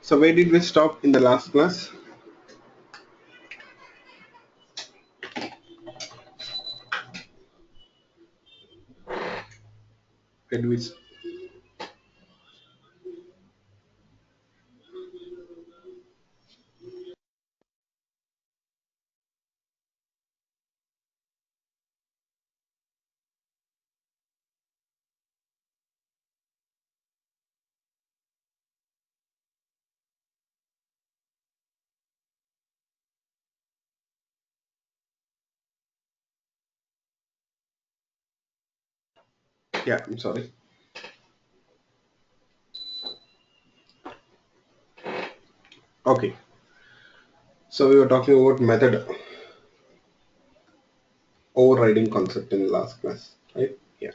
So where did we stop in the last class? Where did we Yeah, I'm sorry. Okay. So we were talking about method overriding concept in the last class, right? Yeah.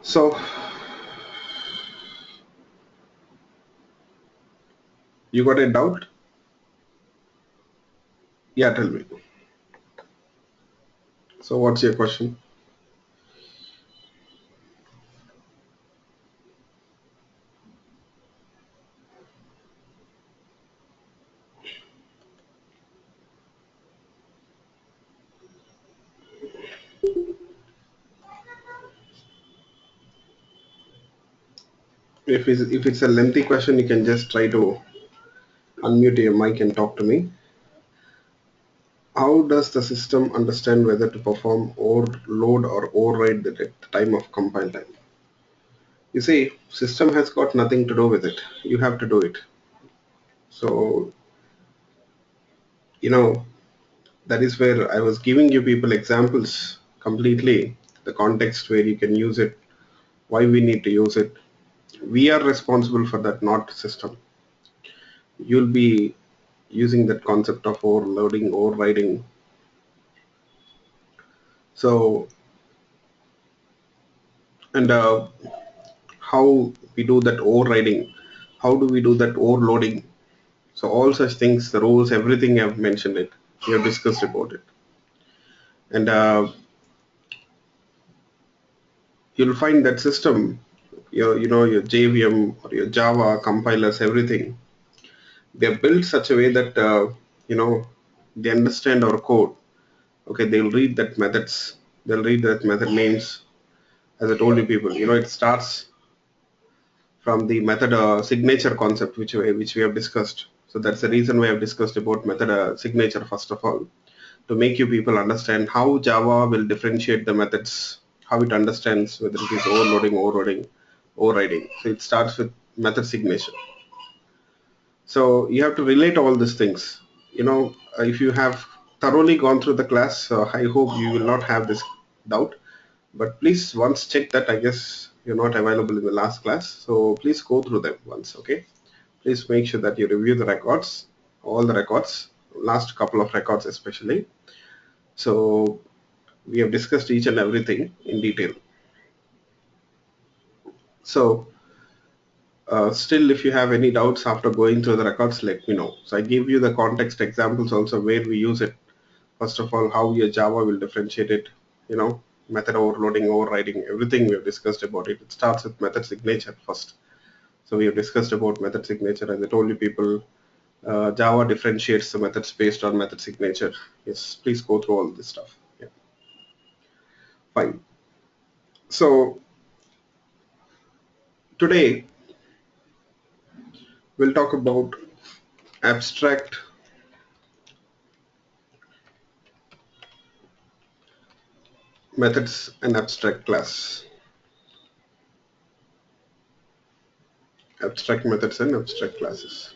So you got a doubt? Yeah, tell me. So what's your question? If it's a lengthy question, you can just try to unmute your mic and talk to me. How does the system understand whether to perform overload or override at the time of compile time? You see, system has got nothing to do with it. You have to do it. So, you know, that is where I was giving you people examples completely, the context where you can use it, why we need to use it. We are responsible for that, not system. You'll be using that concept of overloading, overriding. So, and how we do that overriding, how do we do that overloading? So all such things, the rules, everything I've mentioned it. We have discussed about it. And you'll find that system, your JVM or your Java compilers, everything, they're built such a way that you know they understand our code. Okay, they'll read that methods, they'll read that method names. As I told you, people, it starts from the method signature concept, which we have discussed. So that's the reason why I've discussed about method signature first of all, to make you people understand how Java will differentiate the methods, how it understands whether it is overloading, overloading, overriding. So it starts with method signature. So you have to relate all these things. If you have thoroughly gone through the class, I hope you will not have this doubt. But please once check that. I guess you're not available in the last class, so please go through them once. Okay. Please make sure that you review the records, all the records, last couple of records especially. So we have discussed each and everything in detail. So still, if you have any doubts after going through the records, let me know. So I give you the context examples also where we use it. First of all, how your Java will differentiate it, method overloading, overriding, everything we have discussed about it. It starts with method signature first. So we have discussed about method signature. As I told you people, Java differentiates the methods based on method signature. Yes, please go through all this stuff. Yeah, fine. So today we'll talk about abstract methods and abstract class. Abstract methods and abstract classes.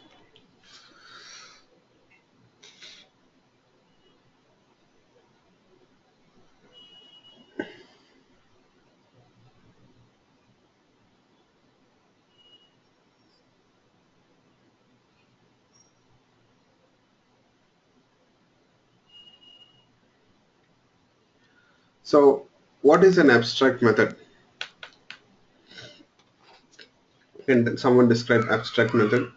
So what is an abstract method? Can someone describe abstract method?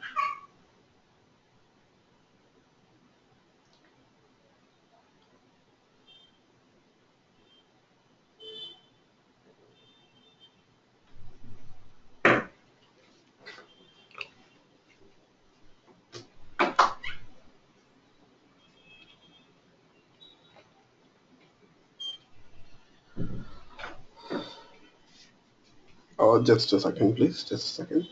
Just a second, please. Just a second.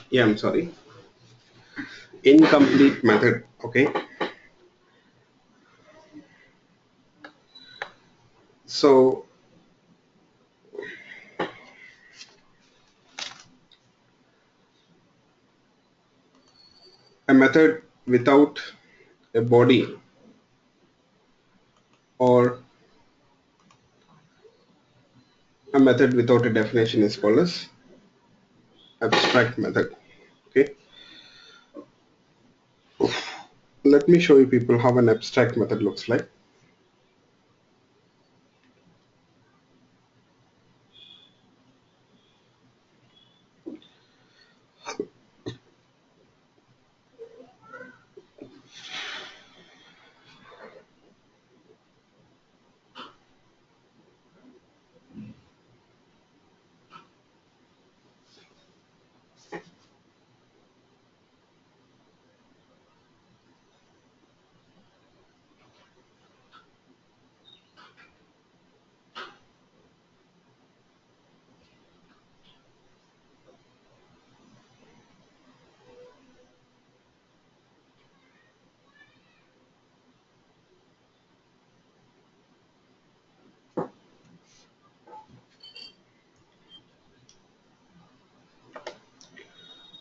Yeah, I'm sorry. Incomplete method. Okay. So a method without a body or a method without a definition is called as abstract method. Okay. Let me show you people how an abstract method looks like.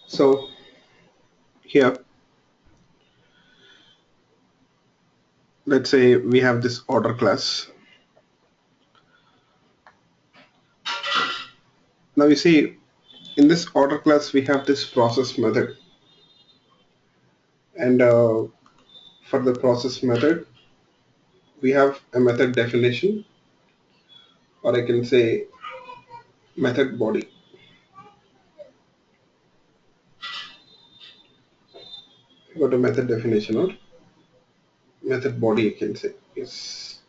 So here, let's say we have this order class. Now you see in this order class we have this process method, and for the process method we have a method definition, or I can say method body. Go to method definition or method body, you can say. Yes.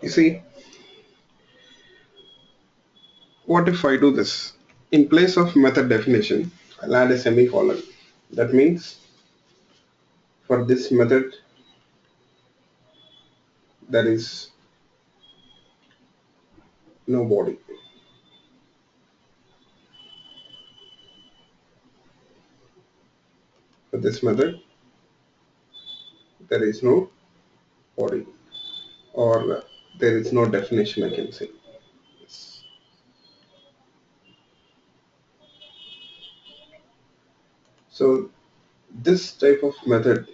You see, what if I do this? In place of method definition, I'll add a semicolon. That means for this method, there is no body. For this method, there is no body, or there is no definition, I can say. Yes. So this type of method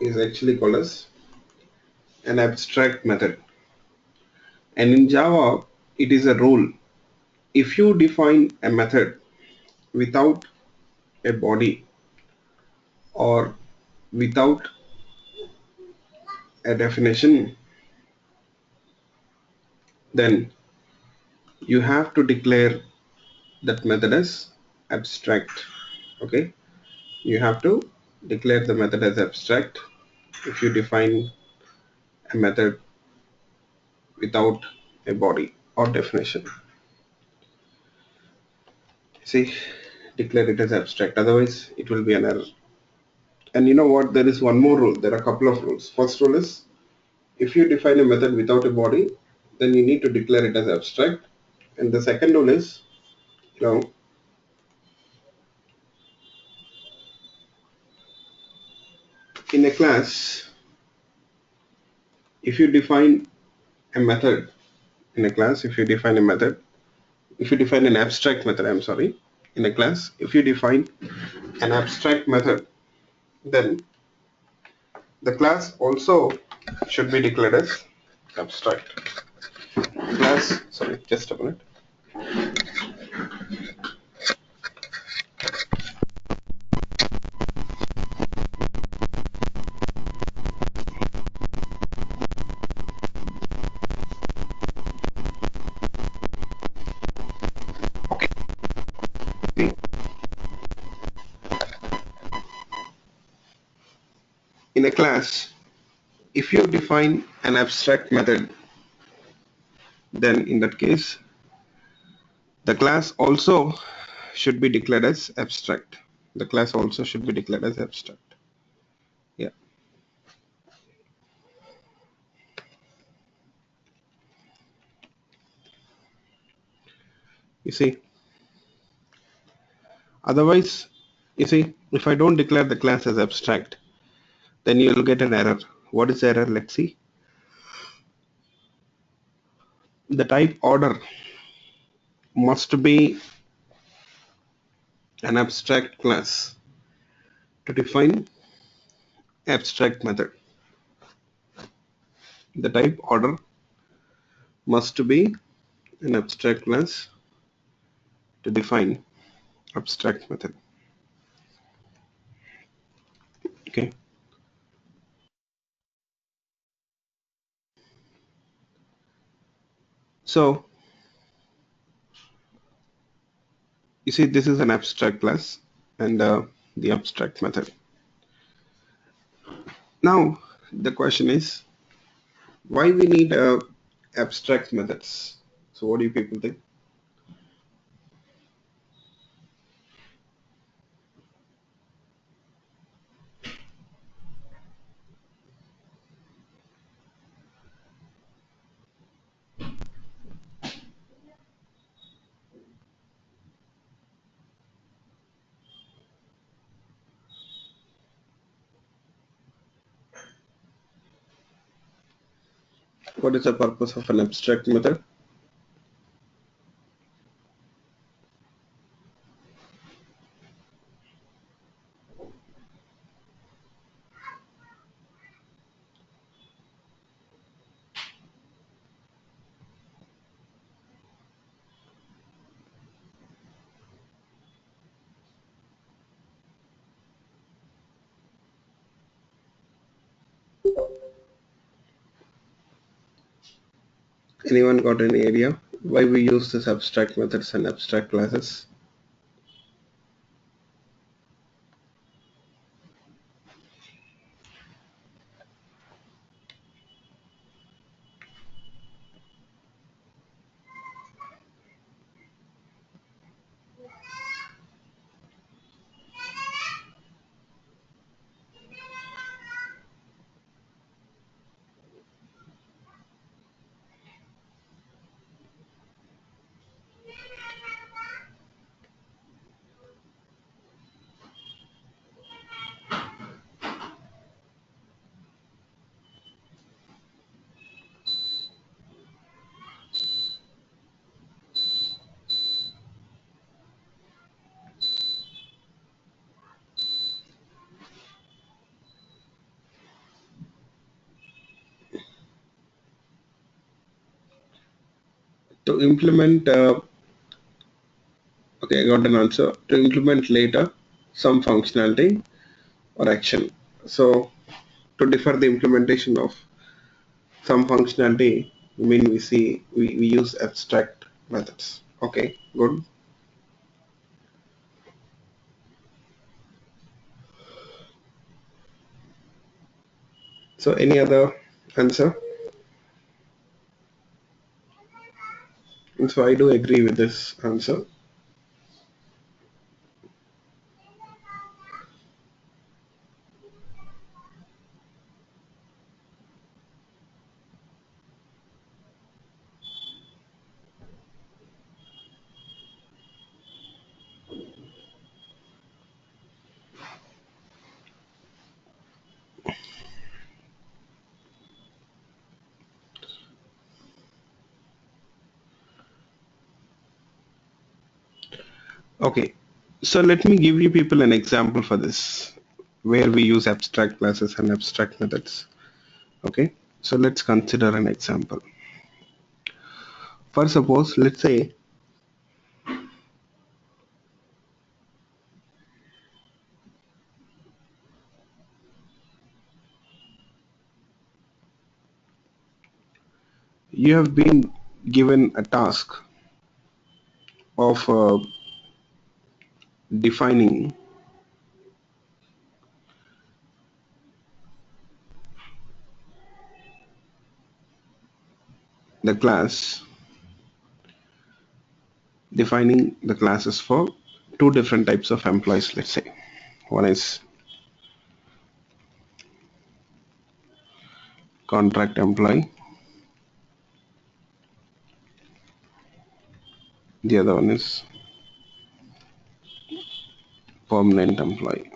is actually called as an abstract method. And in Java, it is a rule. If you define a method without a body or without a definition, then you have to declare that method as abstract. Okay, you have to declare the method as abstract if you define a method without a body or definition. See, declare it as abstract, otherwise it will be an error. And you know what, there is one more rule. There are a couple of rules. First rule is, if you define a method without a body, then you need to declare it as abstract. And the second rule is, you know, in a class, if you define a method in a class, if you define a method, if you define an abstract method, I'm sorry, in a class, if you define an abstract method, then The class also should be declared as abstract. Class, sorry, just a minute. In a class, if you define an abstract method, then in that case, the class also should be declared as abstract. The class also should be declared as abstract. Yeah. You see, otherwise, you see, if I don't declare the class as abstract, then you will get an error. What is the error? Let's see. The type order must be an abstract class to define abstract method. The type order must be an abstract class to define abstract method. Okay. So you see, this is an abstract class and the abstract method. Now the question is, why we need abstract methods? So what do you people think? What is the purpose of an abstract method? Anyone got any idea why we use this abstract methods and abstract classes? To implement, okay, I got an answer. To implement later some functionality or action. So to defer the implementation of some functionality, I mean we use abstract methods. Okay, good. So any other answer? And so I do agree with this answer. Okay, so let me give you people an example for this. where we use abstract classes and abstract methods. Okay, so let's consider an example. For suppose, let's say you have been given a task of defining the class, defining the classes for two different types of employees. Let's say one is contract employee, the other one is permanent employee.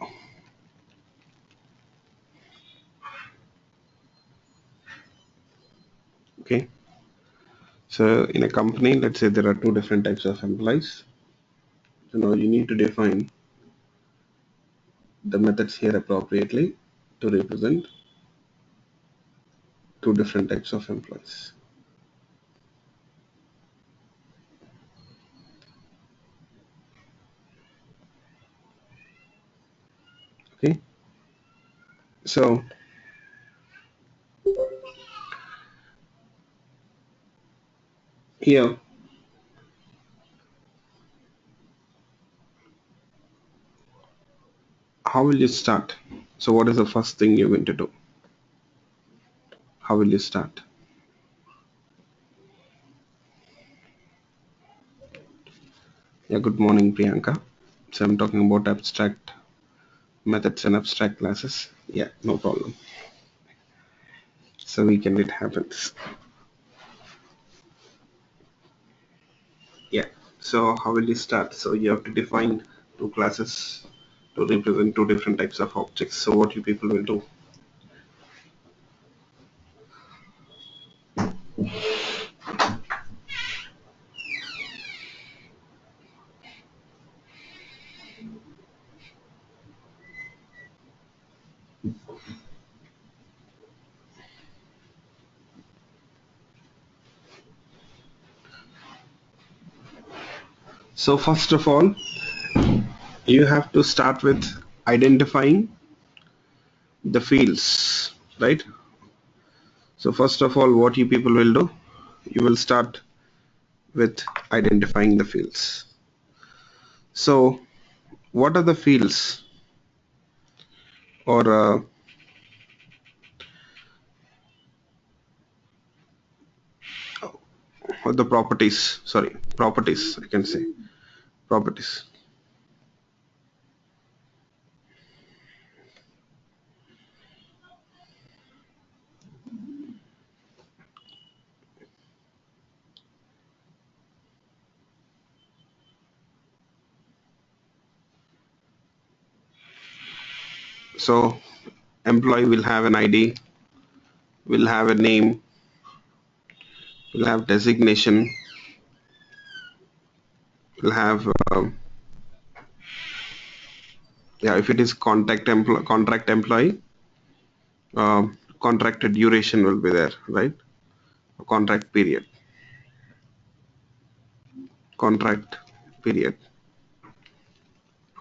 Okay, so in a company, let's say there are two different types of employees. So now you need to define the methods here appropriately to represent two different types of employees. Okay, so here how will you start? So what is the first thing you're going to do? How will you start? Yeah, good morning, Priyanka. So I'm talking about abstract methods and abstract classes. Yeah, no problem. So weekend it happens. Yeah. So how will you start? So you have to define two classes to represent two different types of objects. So what you people will do? So first of all, you have to start with identifying the fields, right? So first of all, what you people will do, you will start with identifying the fields. So what are the fields or the properties? Sorry, properties, I can say properties. So employee will have an ID, will have a name, will have designation, will have yeah, if it is contract employee, contract duration will be there, right? Contract period, contract period,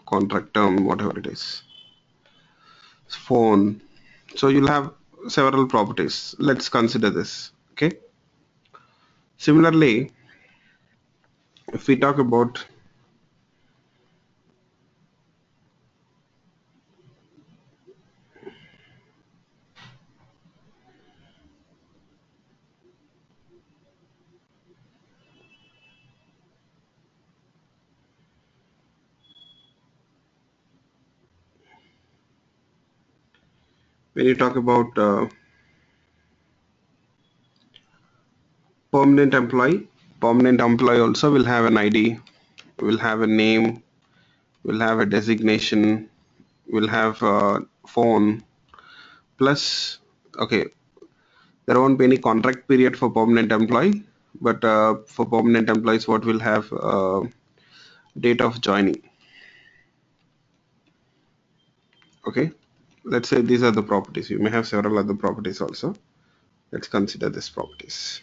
contract term, whatever it is. Phone. So you'll have several properties. Let's consider this. Okay. Similarly, if we talk about when you talk about permanent employee also will have an ID, will have a name, will have a designation, will have a phone. Plus, okay, there won't be any contract period for permanent employee, but for permanent employees, what will have date of joining. Okay, let's say these are the properties. You may have several other properties also. Let's consider these properties.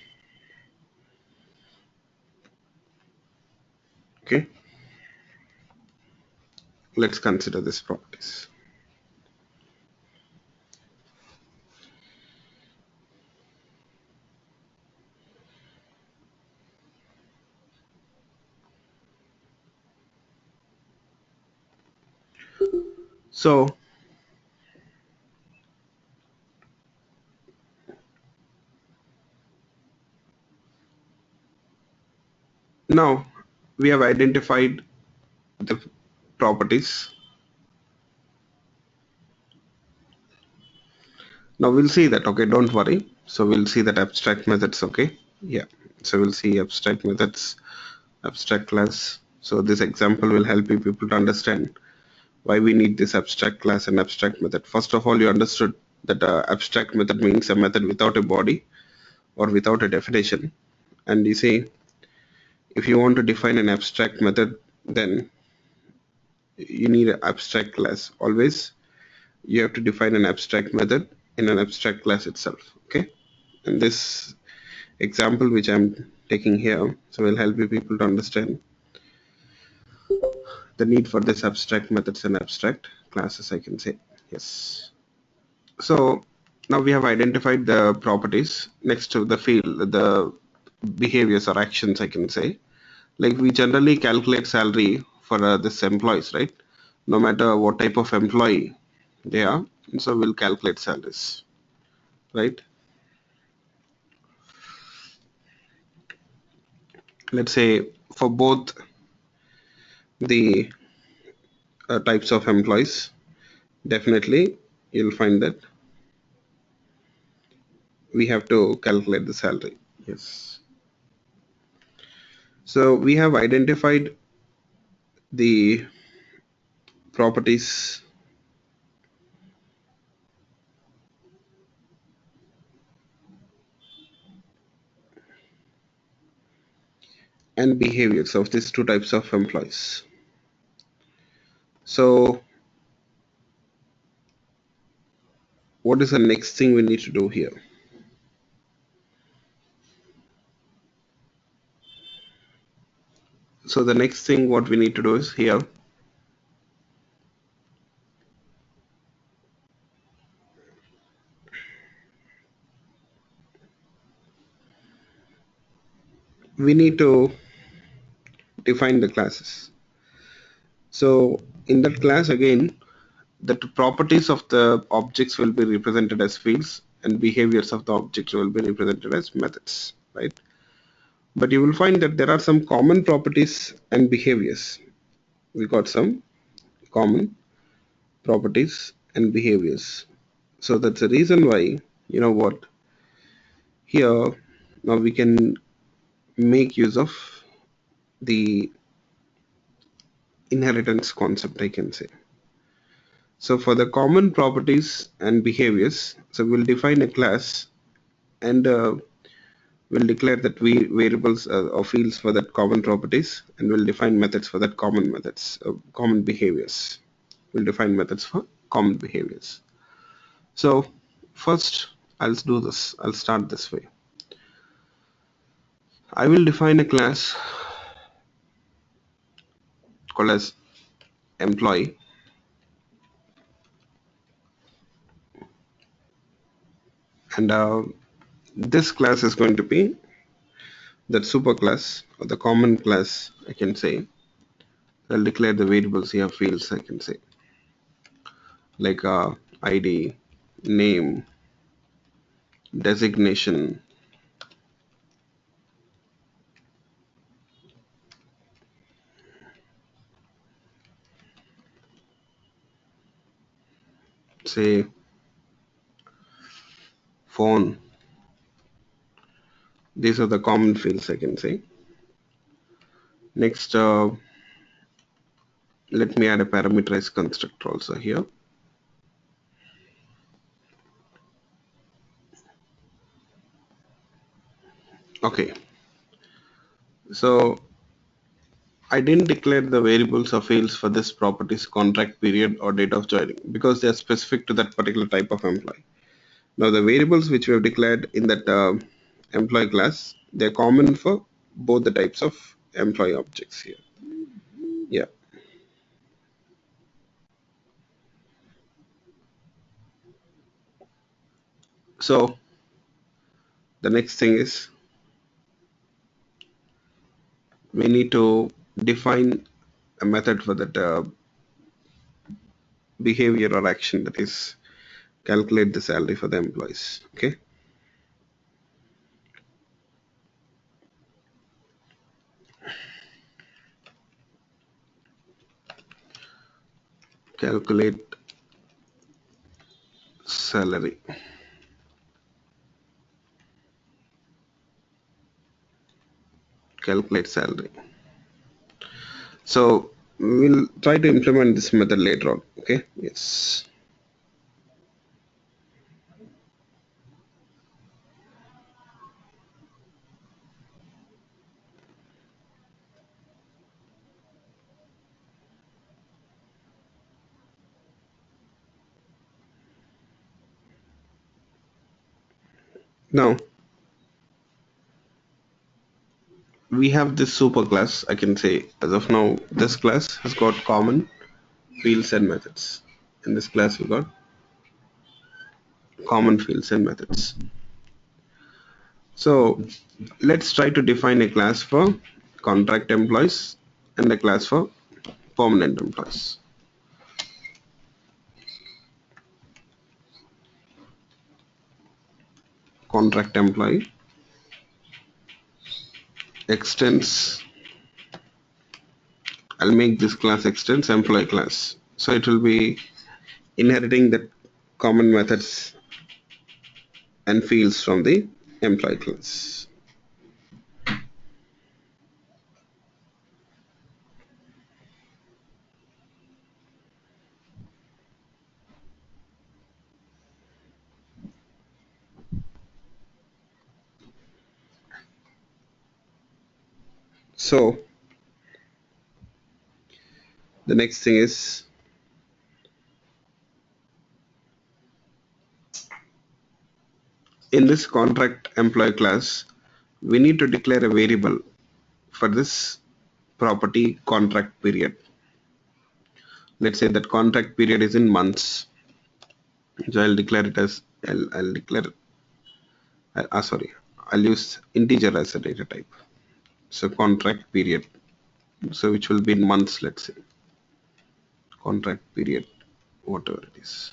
Okay, let's consider these properties. So now we have identified the properties. Now we'll see that, okay, don't worry. So we'll see that abstract methods, okay? Yeah, so we'll see abstract methods, abstract class. So this example will help you people to understand why we need this abstract class and abstract method. First of all, you understood that abstract method means a method without a body or without a definition. And you see, if you want to define an abstract method, then you need an abstract class. Always you have to define an abstract method in an abstract class itself, okay? And this example which I'm taking here, so will help you people to understand the need for this abstract methods and abstract classes, I can say. Yes. So now we have identified the properties next to the field, the behaviors or actions, I can say. Like we generally calculate salary for this employees, right? No matter what type of employee they are, and so we'll calculate salaries, right? Let's say for both the types of employees, definitely you'll find that we have to calculate the salary. Yes. So we have identified the properties and behaviors of these two types of employees. So what is the next thing we need to do here? So the next thing what we need to do is here, we need to define the classes. So in that class again, the properties of the objects will be represented as fields and behaviors of the objects will be represented as methods, right? But you will find that there are some common properties and behaviors. We got some common properties and behaviors. So that's the reason why, you know what, here now we can make use of the inheritance concept, I can say. So for the common properties and behaviors, so we'll define a class and we'll declare that we variables or fields for that common properties, and we'll define methods for that common methods, common behaviors. We'll define methods for common behaviors. So first I'll do this. I'll start this way. I will define a class called as employee, and this class is going to be that super class or the common class, I can say. I'll declare the variables here, fields, I can say, like ID, name, designation, say phone. These are the common fields, I can say. Next, let me add a parameterized constructor also here. Okay, so I didn't declare the variables or fields for this property's contract period or date of joining because they are specific to that particular type of employee. Now the variables which we have declared in that employee class, they're common for both the types of employee objects here. Yeah. So the next thing is we need to define a method for that behavior or action, that is calculate the salary for the employees. Okay. Calculate salary. Calculate salary. So we'll try to implement this method later on. Okay. Yes. Now we have this super class. I can say as of now this class has got common fields and methods. In this class we got common fields and methods. So let's try to define a class for contract employees and a class for permanent employees. Contract employee extends, I'll make this class extends employee class. So it will be inheriting the common methods and fields from the employee class. So the next thing is in this contract employee class, we need to declare a variable for this property contract period. Let's say that contract period is in months. So I'll declare it as I'll declare sorry, I'll use integer as a data type. So contract period, so which will be in months, let's say contract period, whatever it is.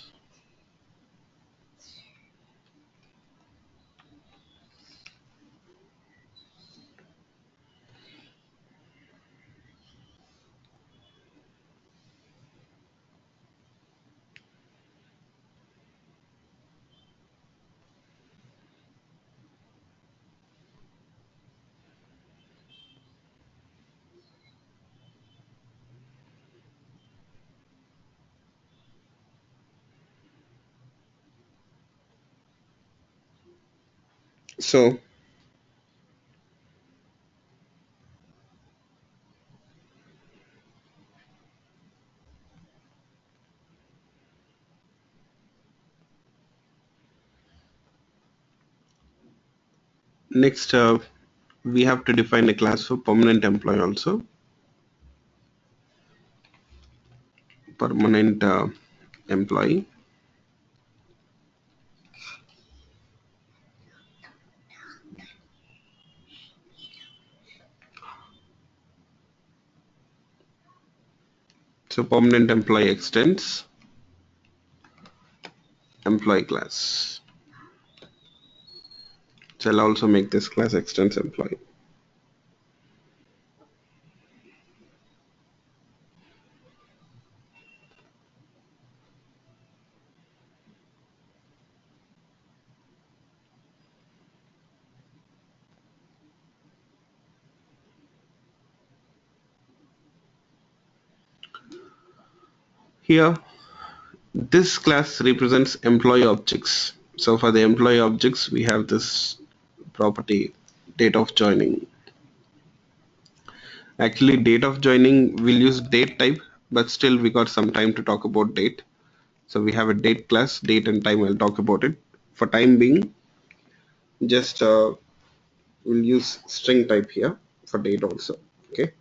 So next we have to define a class for permanent employee also. Permanent employee. So permanent employee extends employee class. So I'll also make this class extends employee. Here this class represents employee objects. So for the employee objects we have this property date of joining. Actually, date of joining, we'll use date type, but still we got some time to talk about date. So we have a date class, date and time, I'll talk about it. For time being, just we'll use string type here for date also. Okay.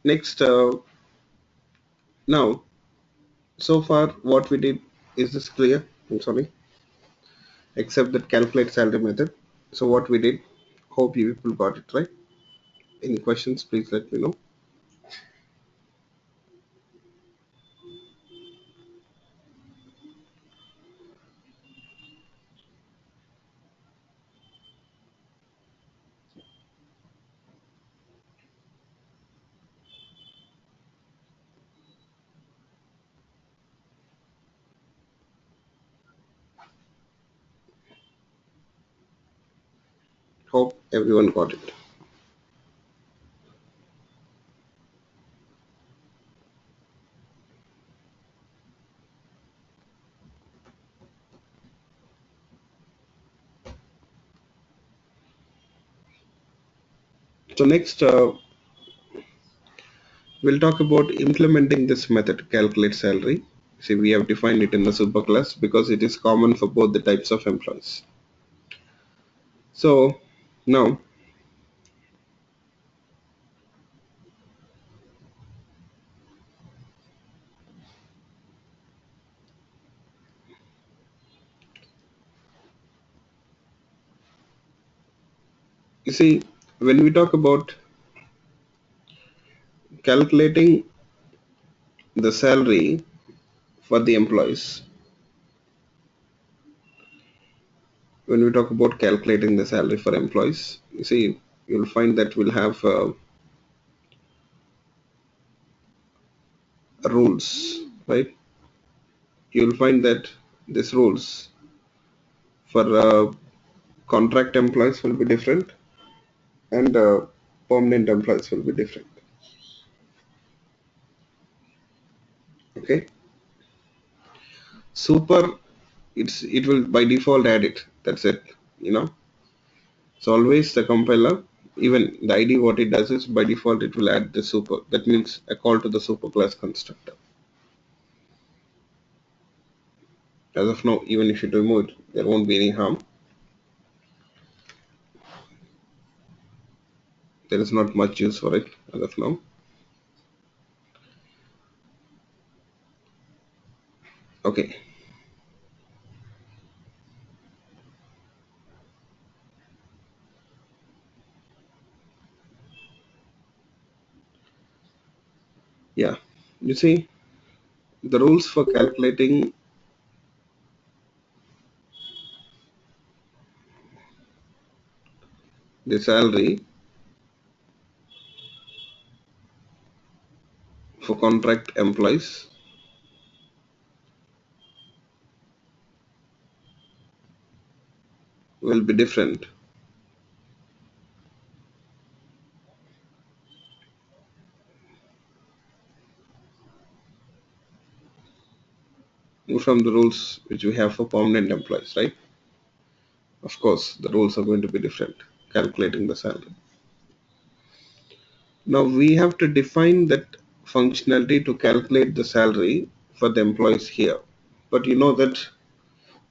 Next, now, so far what we did, is this clear? I'm sorry, except that calculate salary method. So what we did, hope you people got it right. Any questions, please let me know. Hope everyone got it. So next, we'll talk about implementing this method, calculate salary. See, we have defined it in the superclass because it is common for both the types of employees. So now, you see, when we talk about calculating the salary for the employees, when we talk about calculating the salary for employees, you see, you'll find that we'll have rules, right? You'll find that these rules for contract employees will be different, and permanent employees will be different. Okay, super, it will by default add it. That's it. You know, so always the compiler, even the ID, what it does is by default it will add the super. That means a call to the super class constructor. As of now, even if you remove it, there won't be any harm. There is not much use for it as of now. Okay, yeah. You see, the rules for calculating the salary for contract employees will be different from the rules which we have for permanent employees, right? Of course, the rules are going to be different, calculating the salary. Now we have to define that functionality to calculate the salary for the employees here. But you know that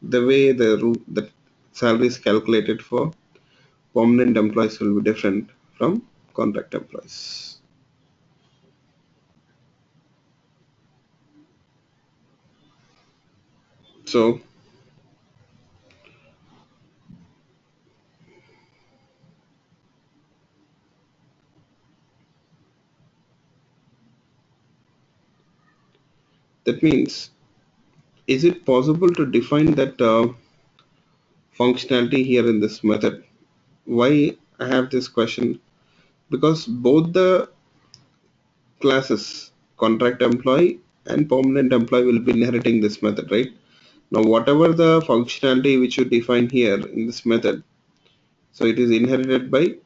the way the salary is calculated for permanent employees will be different from contract employees. So that means, is it possible to define that functionality here in this method. Why I have this question? Because both the classes, contract employee and permanent employee, will be inheriting this method, right? Now whatever the functionality which you define here in this method, so it is inherited by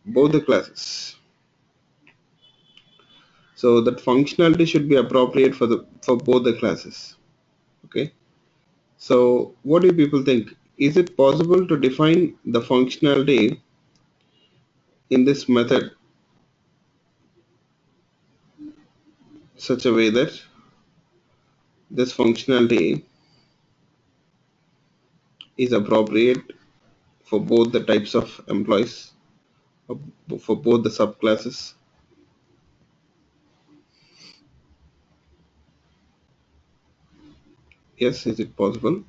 both the classes. So that functionality should be appropriate for both the classes. Okay. So what do people think? Is it possible to define the functionality in this method such a way that this functionality is appropriate for both the types of employees, for both the subclasses? Yes, is it possible?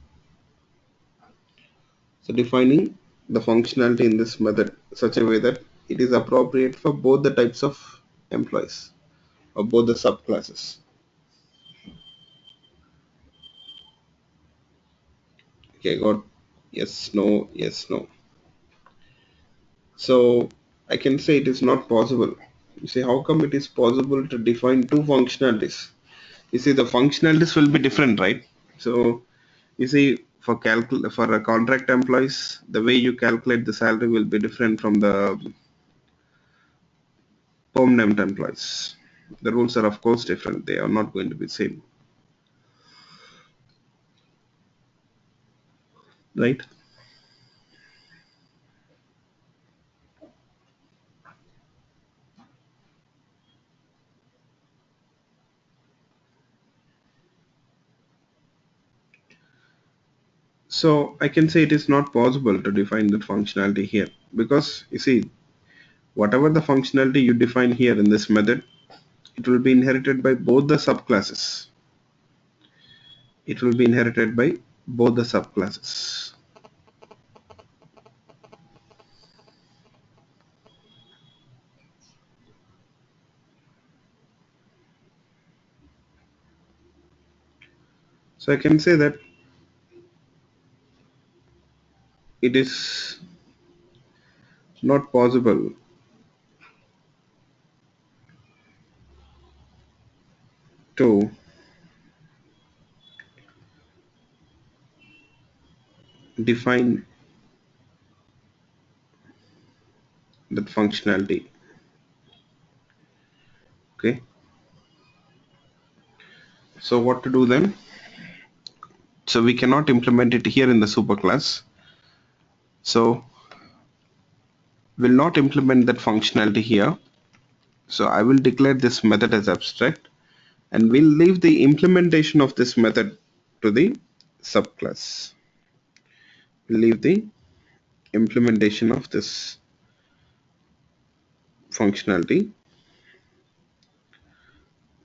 So defining the functionality in this method such a way that it is appropriate for both the types of employees or both the subclasses. Okay, got yes, no, yes, no. So I can say it is not possible. You see, how come it is possible to define two functionalities? You see, the functionalities will be different, right? So you see, for a contract employees, the way you calculate the salary will be different from the permanent employees. The rules are of course different. They are not going to be same, right? So I can say it is not possible to define that functionality here because you see, whatever the functionality you define here in this method, it will be inherited by both the subclasses. It will be inherited by both the subclasses. So I can say that it is not possible to define that functionality. Okay. So what to do then? So we cannot implement it here in the superclass. So we'll not implement that functionality here. So I will declare this method as abstract and we'll leave the implementation of this method to the subclass. We'll leave the implementation of this functionality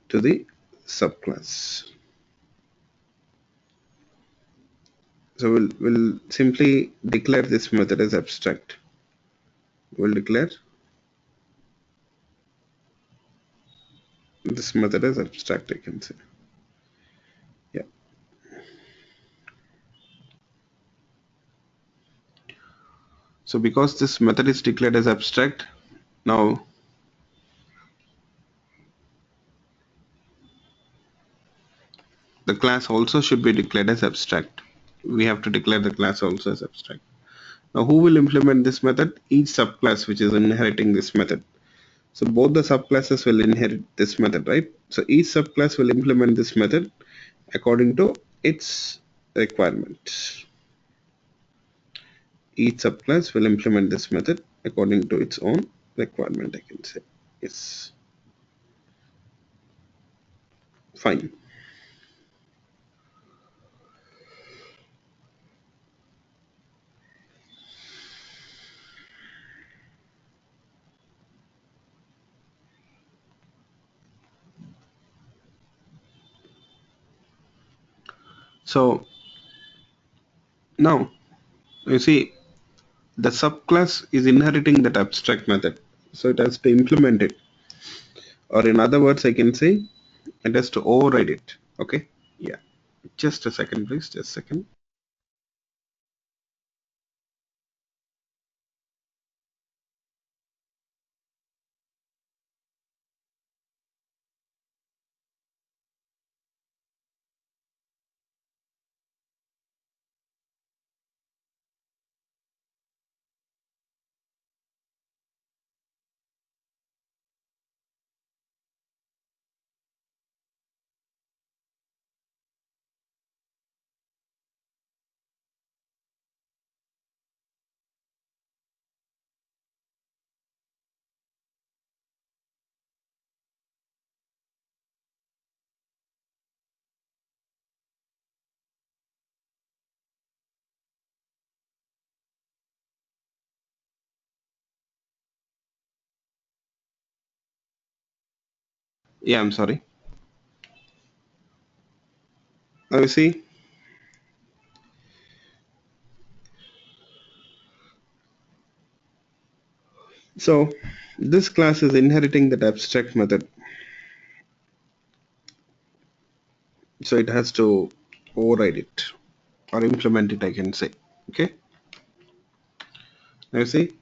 to the subclass. So we'll simply declare this method as abstract. We'll declare this method as abstract, I can say. Yeah. So because this method is declared as abstract, now the class also should be declared as abstract. We have to declare the class also as abstract. Now who will implement this method? Each subclass which is inheriting this method. So both the subclasses will inherit this method, right? So each subclass will implement this method according to its requirement. Each subclass will implement this method according to its own requirement, I can say. Yes. Fine. So now you see the subclass is inheriting that abstract method. So it has to implement it. Or in other words, I can say it has to override it. Okay. Yeah. Just a second, please. Just a second. Yeah, I'm sorry. Now you see, so this class is inheriting that abstract method, so it has to override it or implement it, I can say. Okay. Now you see,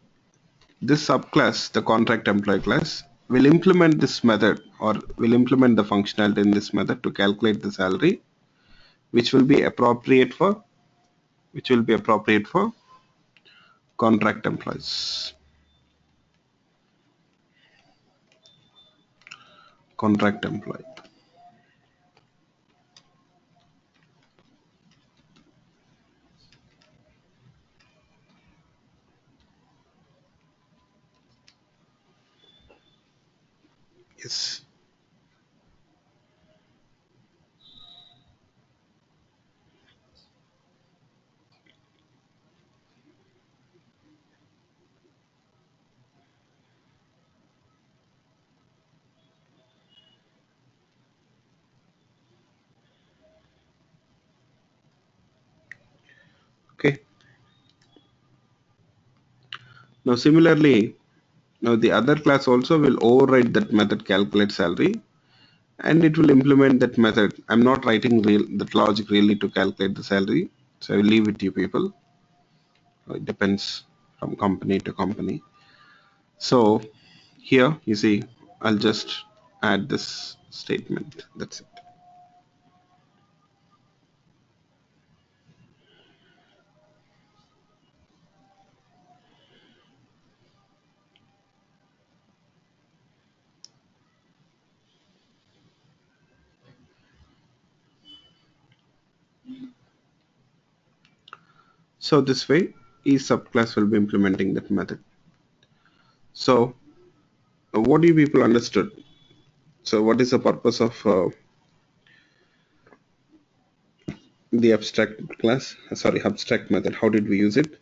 this subclass, the contract employee class, will implement this method or will implement the functionality in this method to calculate the salary, which will be appropriate for contract employees. Contract employee. Yes. Okay. Now similarly, now the other class also will override that method calculate salary, and it will implement that method. I'm not writing that logic really to calculate the salary, so I will leave it to you people. It depends from company to company. So here you see, I'll just add this statement. That's it. So this way, each subclass will be implementing that method. So what do you people understood? So what is the purpose of the abstract class? Sorry, abstract method. How did we use it?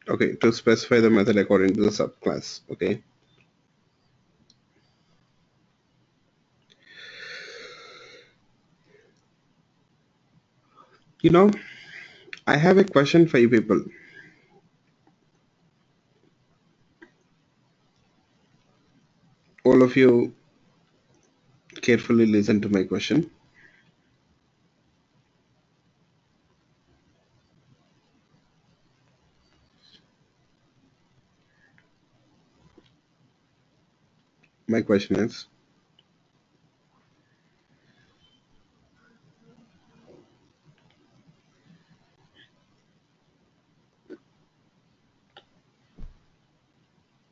Okay, to specify the method according to the subclass. Okay. You know, I have a question for you people. All of you carefully listen to my question. My question is,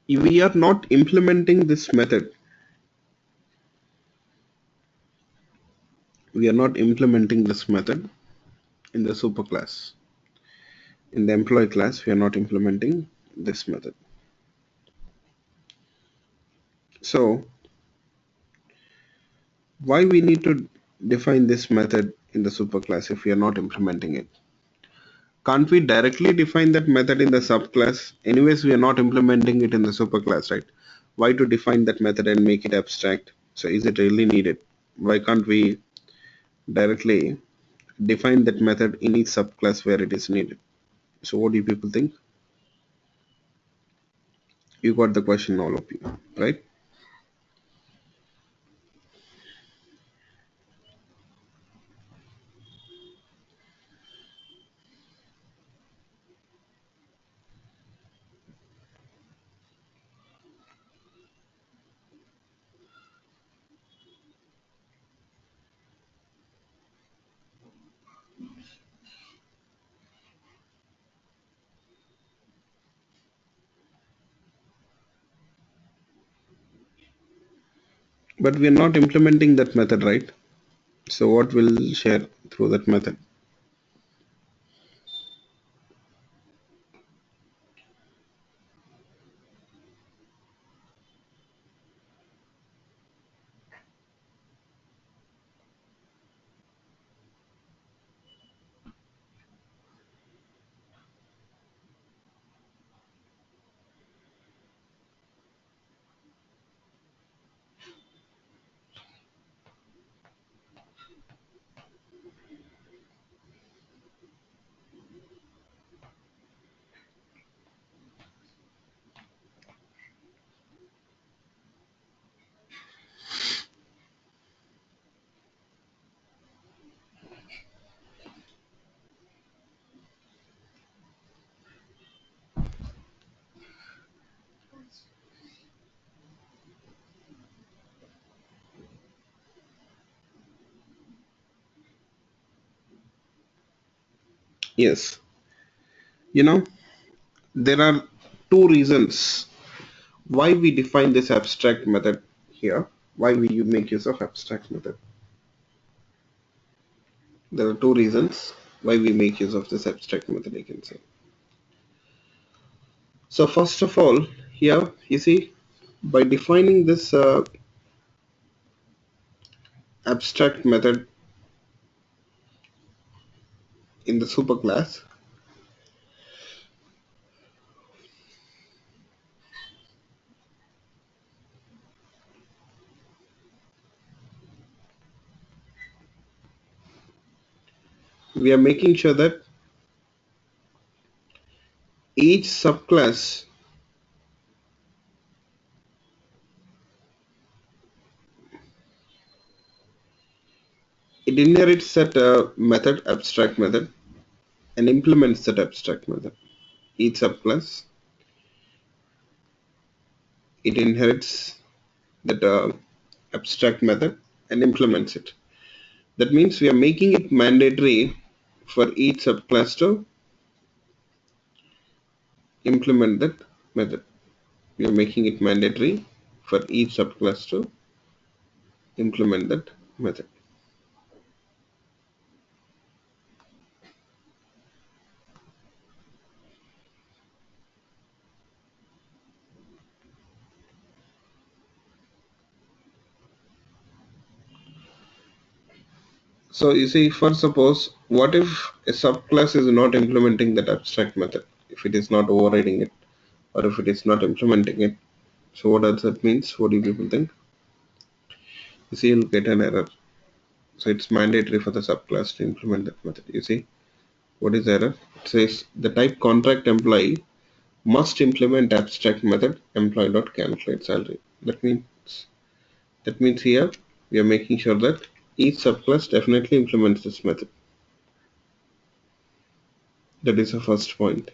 we are not implementing this method. We are not implementing this method in the superclass. In the employee class, we are not implementing this method. So why we need to define this method in the superclass if we are not implementing it? Can't we directly define that method in the subclass? Anyways, we are not implementing it in the superclass, right? Why to define that method and make it abstract? So is it really needed? Why can't we directly define that method in each subclass where it is needed? So what do you people think? You got the question, all of you, right? But we are not implementing that method, right? So what will share through that method? Yes, you know, there are two reasons why we define this abstract method here, why we make use of abstract method. There are two reasons why we make use of this abstract method, I can say. So first of all, here you see, by defining this abstract method in the superclass, we are making sure that each subclass, it inherits that method, abstract method, and implements that abstract method. Each subclass, it inherits that abstract method and implements it. That means we are making it mandatory for each subclass to implement that method. We are making it mandatory for each subclass to implement that method. So you see, for suppose, what if a subclass is not implementing that abstract method? If it is not overriding it, or if it is not implementing it, so what does that means? What do people think? You see, you'll get an error. So it's mandatory for the subclass to implement that method. You see, what is the error? It says the type contract employee must implement abstract method employee.calculate salary. That means here we are making sure that each subclass definitely implements this method. That is the first point.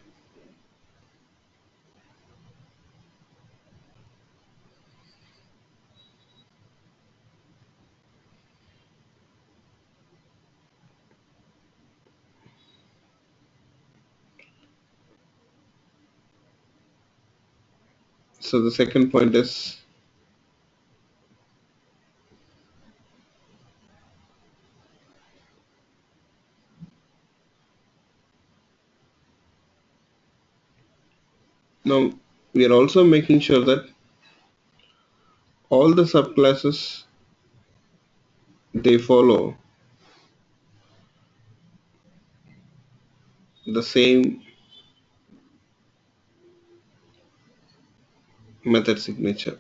So the second point is, now we are also making sure that all the subclasses, they follow the same method signature.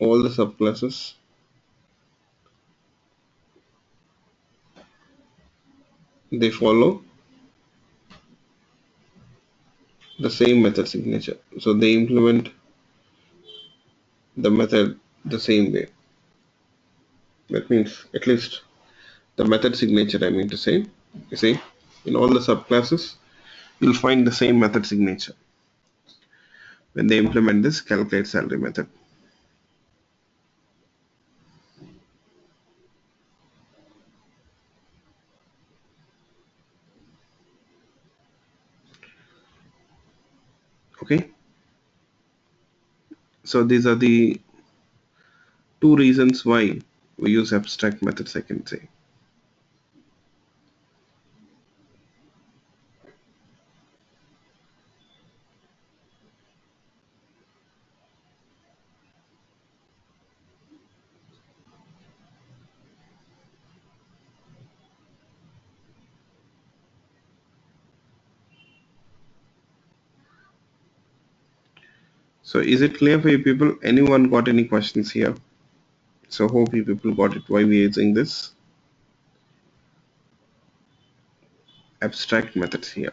all the subclasses they follow the same method signature. So they implement the method the same way. That means at least the method signature I mean to say, you see, in all the subclasses you'll find the same method signature when they implement this calculate salary method. Okay, so these are the two reasons why we use abstract methods, I can say. So is it clear for you people? Anyone got any questions here? So hope you people got it why we're using this abstract methods here.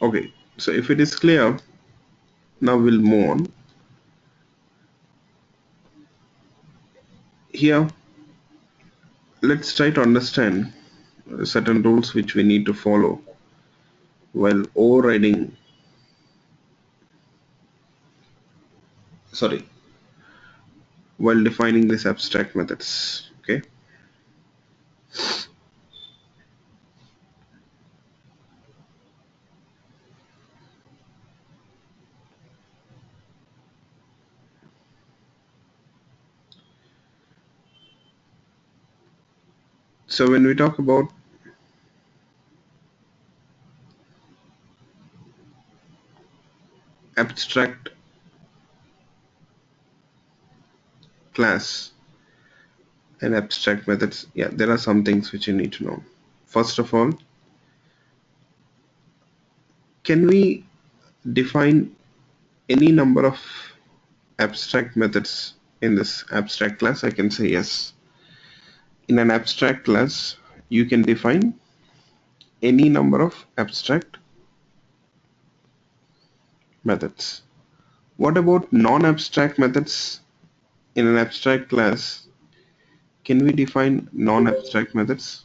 Okay, so if it is clear, now we'll move on. Here, let's try to understand certain rules which we need to follow while overriding, sorry, while defining these abstract methods. Okay, so when we talk about abstract class and abstract methods, yeah, there are some things which you need to know. First of all, can we define any number of abstract methods in this abstract class? I can say yes. In an abstract class, you can define any number of abstract methods. What about non-abstract methods in an abstract class? Can we define non-abstract methods?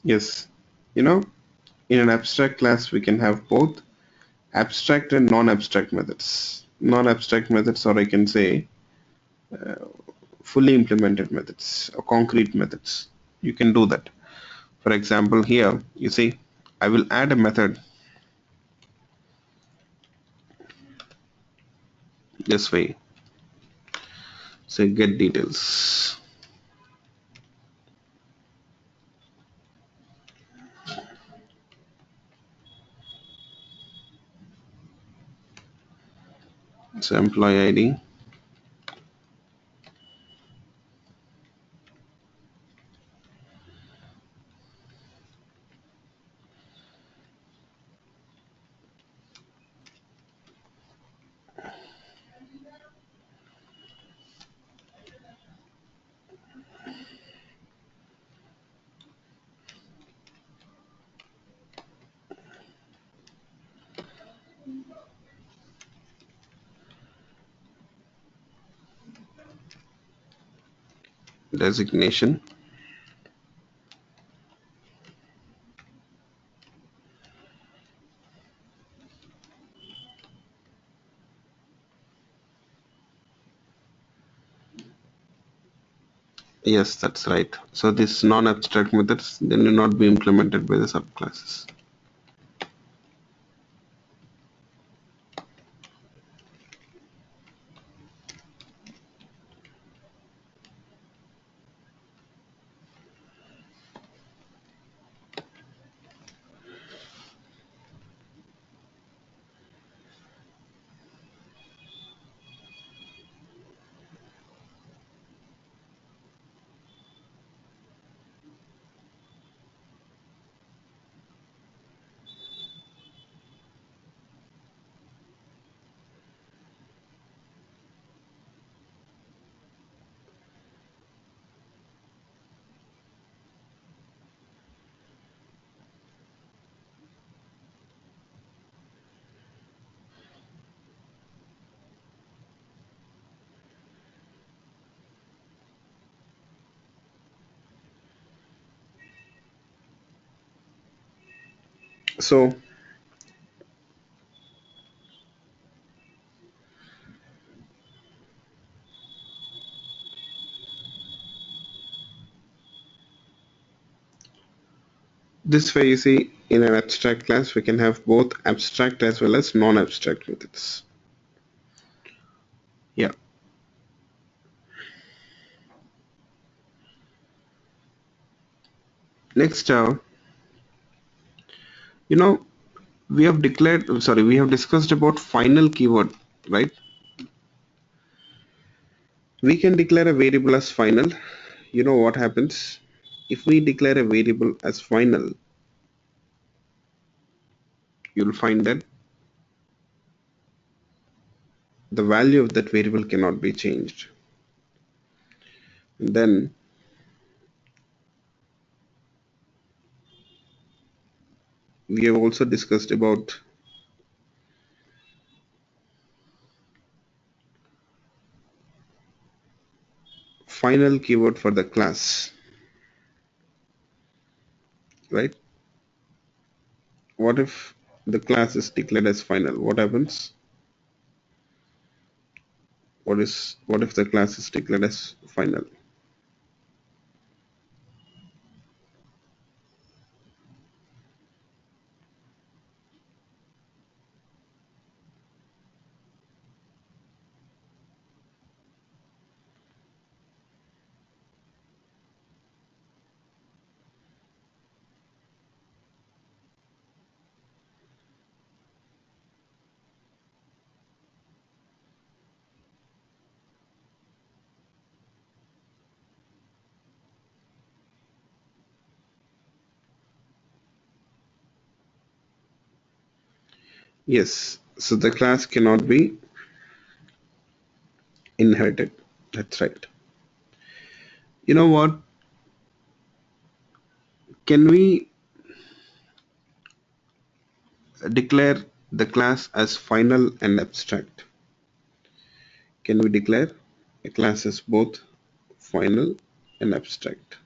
Yes. You know, in an abstract class, we can have both abstract and non-abstract methods. Non-abstract methods, or I can say fully implemented methods or concrete methods. You can do that. For example, here you see, I will add a method this way. Say get details. So employee ID. designation. Yes, that's right. So these non-abstract methods, they need not be implemented by the subclasses. So this way, you see, in an abstract class, we can have both abstract as well as non-abstract methods. Yeah. Next, you know, we have discussed about final keyword, right? We can declare a variable as final. You know what happens? If we declare a variable as final, you'll find that the value of that variable cannot be changed. And then we have also discussed about final keyword for the class, right? What if the class is declared as final? What happens? What if the class is declared as final? Yes, so the class cannot be inherited. That's right. You know what? Can we declare the class as final and abstract? Can we declare a class as both final and abstract?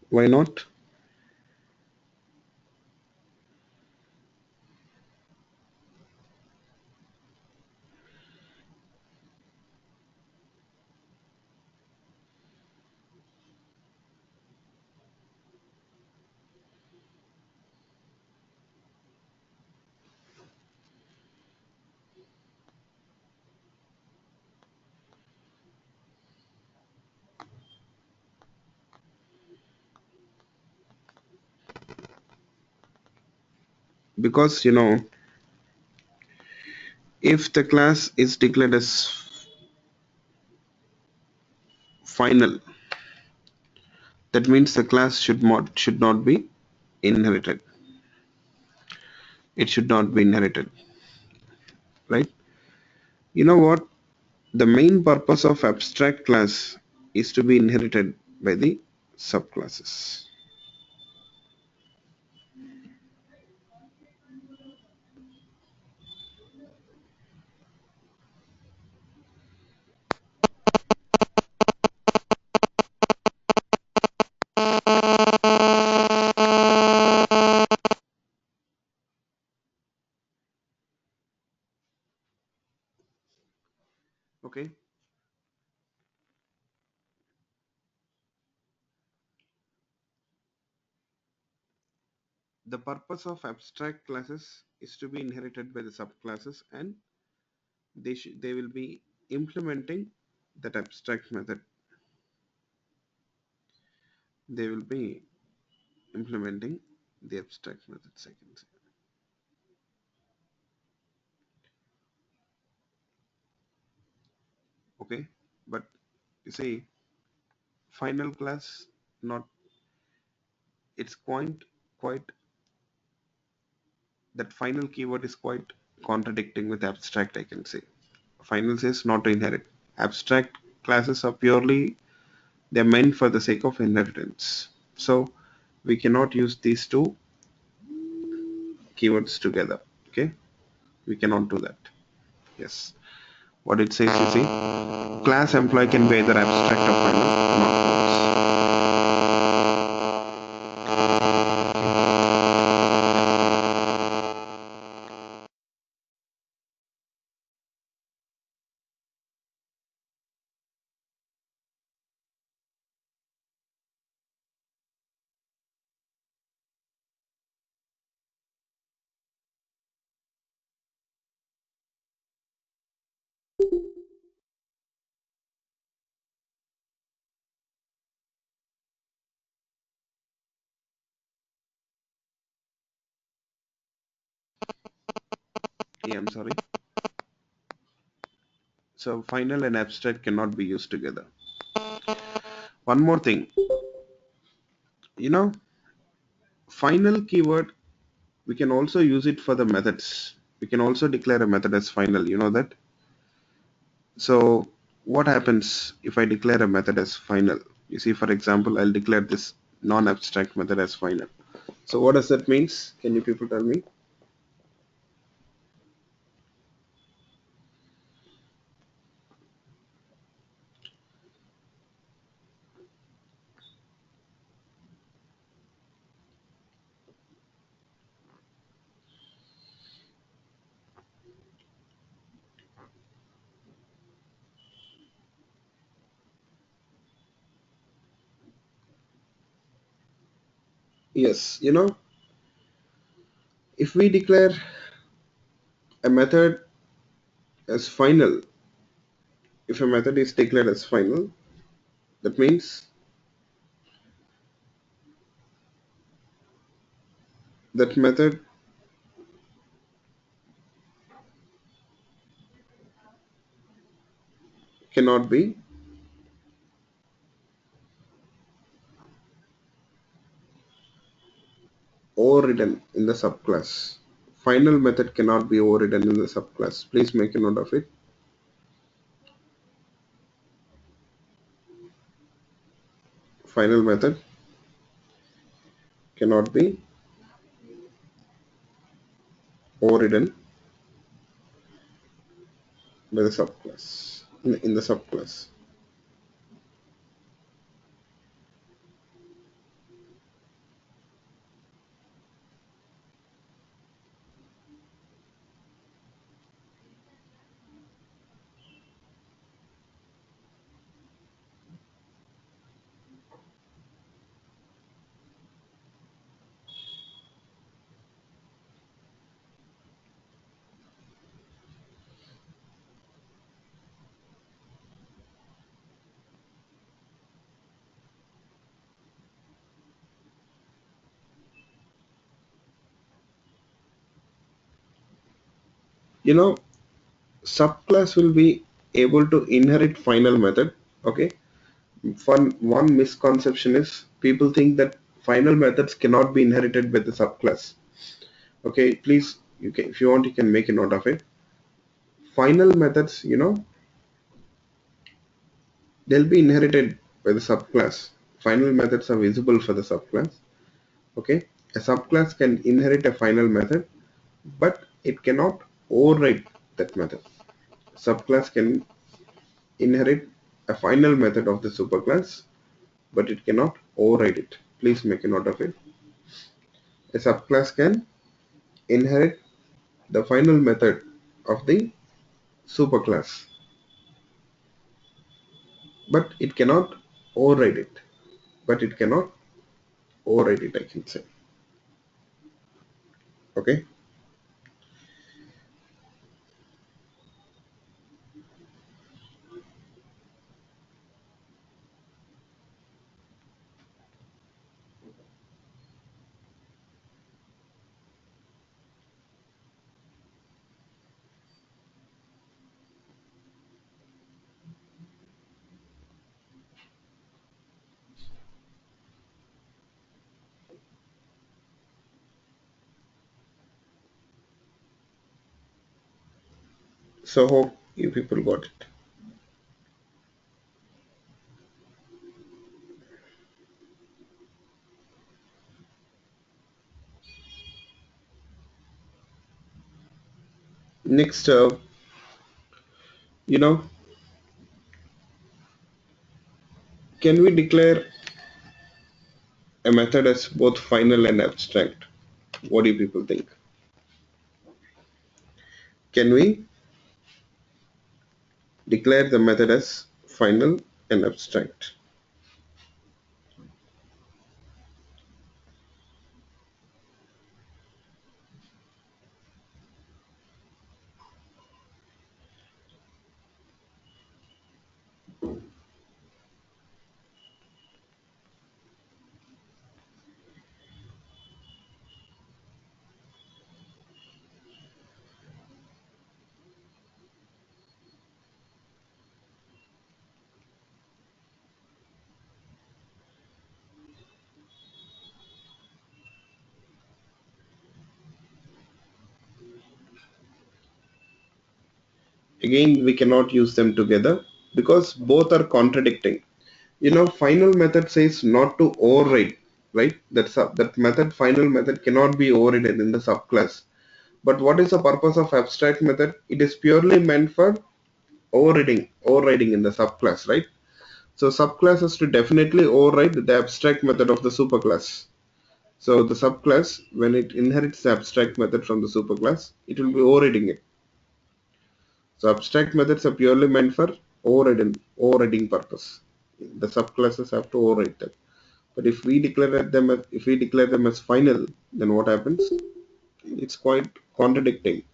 Why not? Because if the class is declared as final, that means the class should not be inherited. It should not be inherited, right? You know what? The main purpose of abstract class is to be inherited by the subclasses. Okay, the purpose of abstract classes is to be inherited by the subclasses, and they will be implementing that abstract method. They will be implementing the abstract methods, I can say. Okay, but you see, final class, not, it's quite that final keyword is quite contradicting with abstract, I can say. Final says not to inherit. Abstract classes are purely, they're meant for the sake of inheritance. So we cannot use these two keywords together. Okay, we cannot do that. Yes, what it says, you see, class employee can be either abstract or final, not yeah, I'm sorry. So final and abstract cannot be used together. One more thing, you know, final keyword, we can also use it for the methods. We can also declare a method as final, you know that. So what happens if I declare a method as final? You see, for example, I'll declare this non-abstract method as final. So what does that means? Can you people tell me? Yes, you know, if we declare a method as final, if a method is declared as final, that means that method cannot be overridden in the subclass. Final method cannot be overridden in the subclass. Please make a note of it. Final method cannot be overridden by the subclass. In the subclass. You know, subclass will be able to inherit final method. Okay, one misconception is people think that final methods cannot be inherited by the subclass. Okay, please, you can, if you want, you can make a note of it. Final methods, you know, they'll be inherited by the subclass. final methods are visible for the subclass. Okay, a subclass can inherit a final method, but it cannot override that method. Subclass can inherit a final method of the superclass, but it cannot override it. Please make a note of it. A subclass can inherit the final method of the superclass, but it cannot override it. But it cannot override it, I can say. Okay. So hope you people got it. Next, you know, can we declare a method as both final and abstract? What do you people think? Can we declare the method as final and abstract? Again, we cannot use them together because both are contradicting. Final method says not to override, right? That method, final method cannot be overridden in the subclass. But what is the purpose of abstract method? It is purely meant for overriding in the subclass, right? So subclass has to definitely override the abstract method of the superclass. So the subclass, when it inherits the abstract method from the superclass, it will be overriding it. So abstract methods are purely meant for overriding purpose. The subclasses have to override that. But if we declare them as final, then what happens? It's quite contradicting.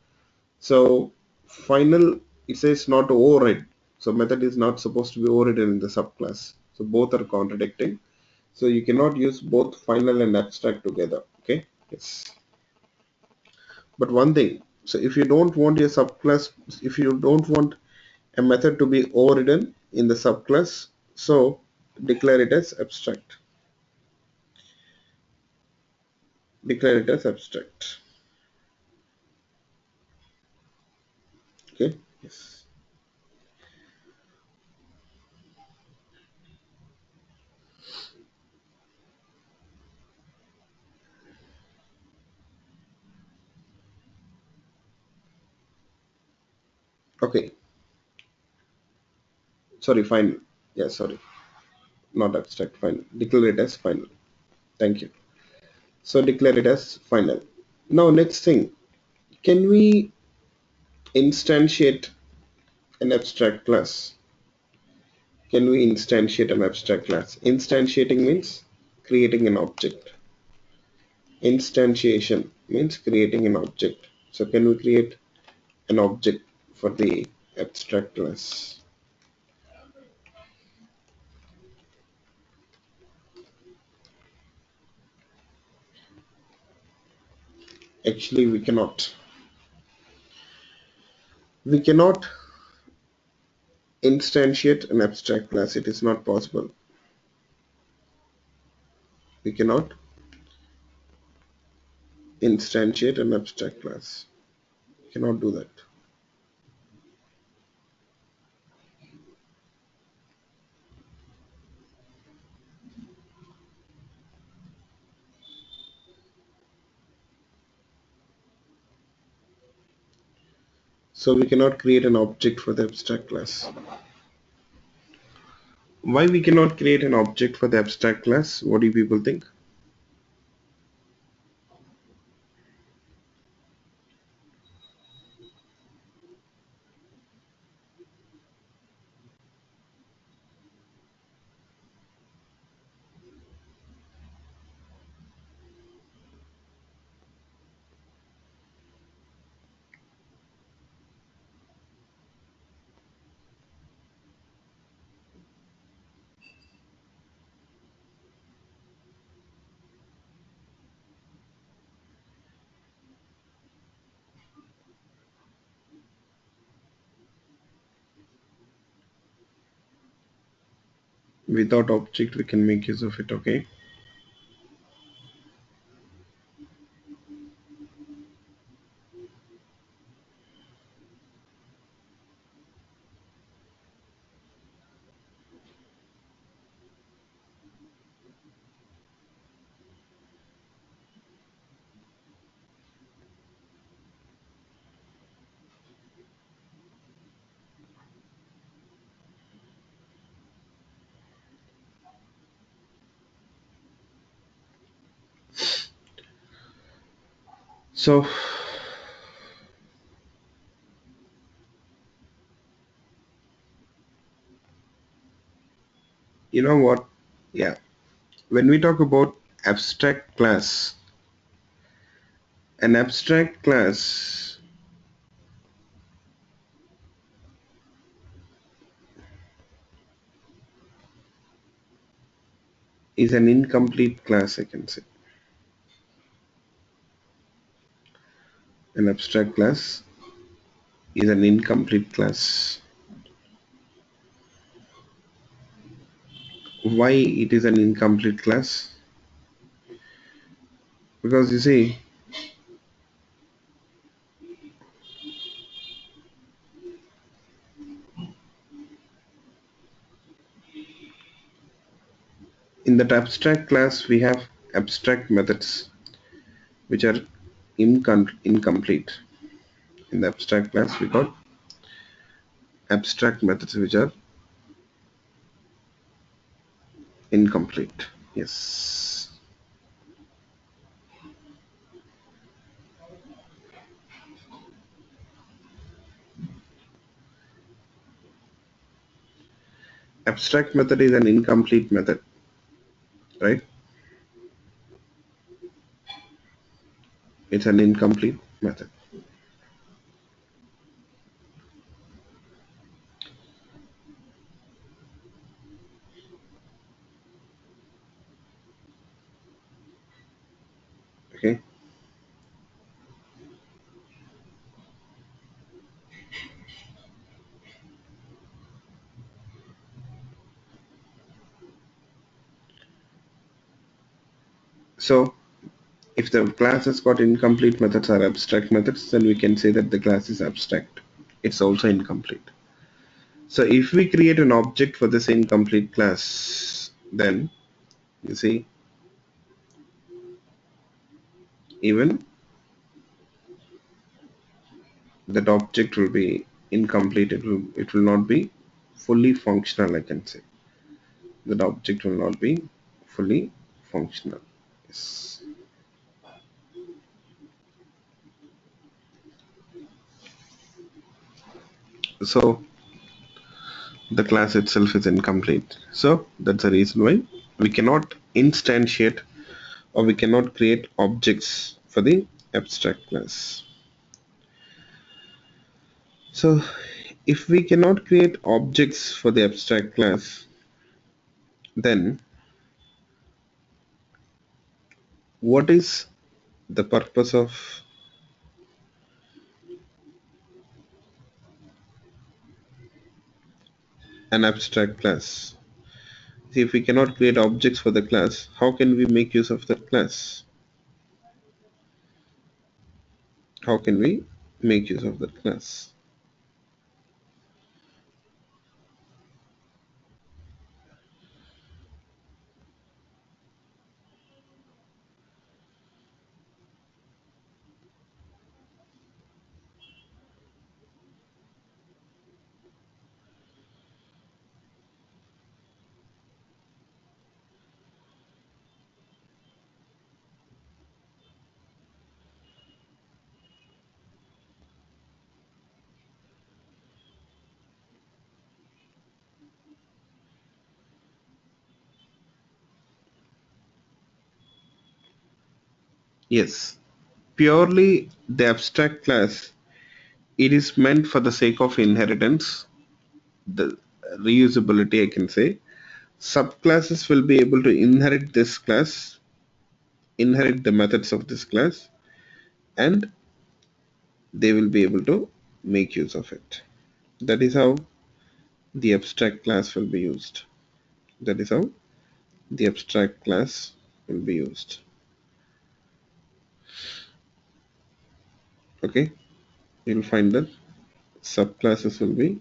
So final, it says not to override. So method is not supposed to be overridden in the subclass. So both are contradicting. So you cannot use both final and abstract together. Okay. Yes. But one thing. So if you don't want your subclass, if you don't want a method to be overridden in the subclass, so declare it as abstract. Declare it as abstract. Okay. Yes. Okay. Sorry. Final. Yeah. Sorry. Not abstract. Final. Declare it as final. Thank you. So declare it as final. Now next thing, can we instantiate an abstract class? Can we instantiate an abstract class? Instantiating means creating an object. Instantiation means creating an object. So can we create an object for the abstract class? Actually, we cannot. We cannot instantiate an abstract class. It is not possible. We cannot instantiate an abstract class. We cannot do that. So we cannot create an object for the abstract class. Why we cannot create an object for the abstract class? What do you people think? Without object we can make use of it, okay? So you know what? Yeah. When we talk about abstract class, an abstract class is an incomplete class, I can say. An abstract class is an incomplete class. Why it is an incomplete class? Because you see, in that abstract class we have abstract methods which are incomplete. In the abstract class we got abstract methods which are incomplete. Yes. Abstract method is an incomplete method, right? It's an incomplete method. Okay. So if the class has got incomplete methods or abstract methods, then we can say that the class is abstract. It's also incomplete. So if we create an object for this incomplete class, then you see, even that object will be incomplete. It will not be fully functional, I can say. That object will not be fully functional. Yes. So the class itself is incomplete. So that's the reason why we cannot instantiate or we cannot create objects for the abstract class. So if we cannot create objects for the abstract class, then what is the purpose of an abstract class? See, if we cannot create objects for the class, how can we make use of that class? How can we make use of that class? Yes, purely the abstract class, it is meant for the sake of inheritance, the reusability, I can say. Subclasses will be able to inherit this class, inherit the methods of this class, and they will be able to make use of it. That is how the abstract class will be used. That is how the abstract class will be used. Okay, you'll find that subclasses will be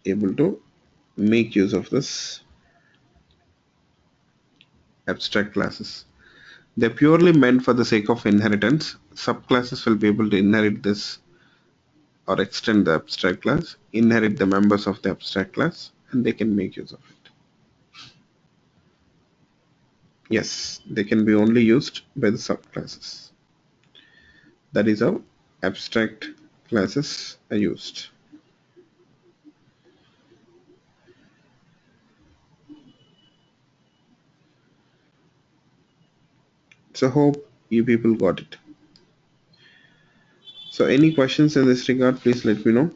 able to make use of this abstract classes. They're purely meant for the sake of inheritance. Subclasses will be able to inherit this or extend the abstract class, inherit the members of the abstract class, and they can make use of it. Yes, they can be only used by the subclasses. That is how abstract classes are used. So hope you people got it. So any questions in this regard, please let me know.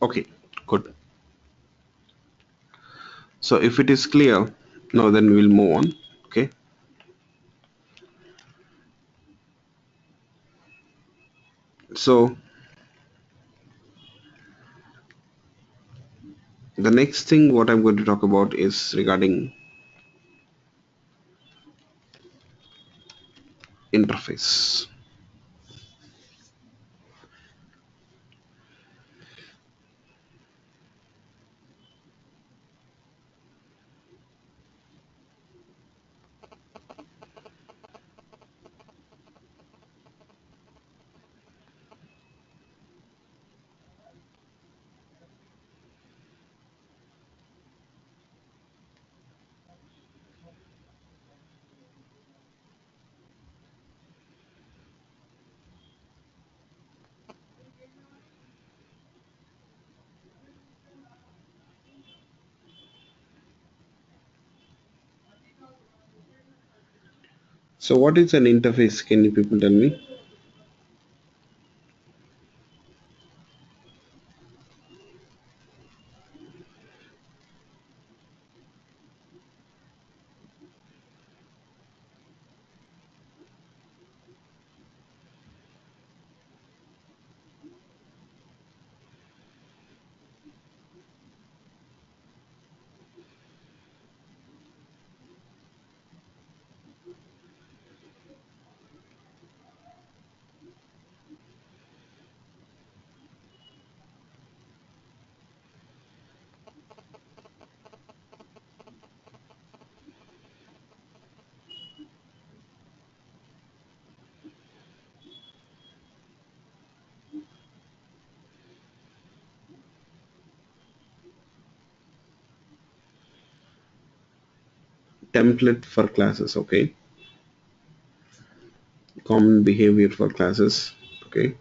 Okay, good. So if it is clear, now then we'll move on. Okay. So the next thing what I'm going to talk about is regarding interface. So what is an interface? Can you people tell me? Template for classes, okay. Common behavior for classes, okay.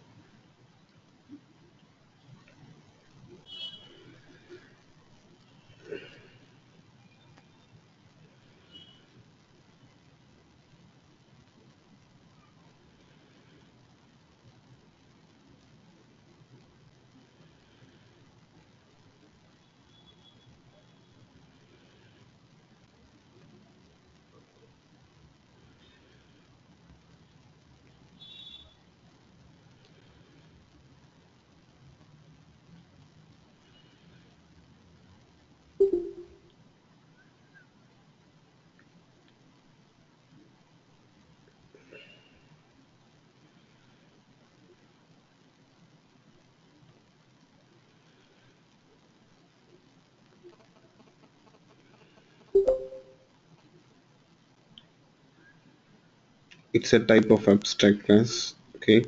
It's a type of abstract class. Okay.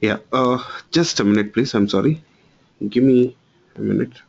Yeah. Just a minute, please. I'm sorry. Give me a minute.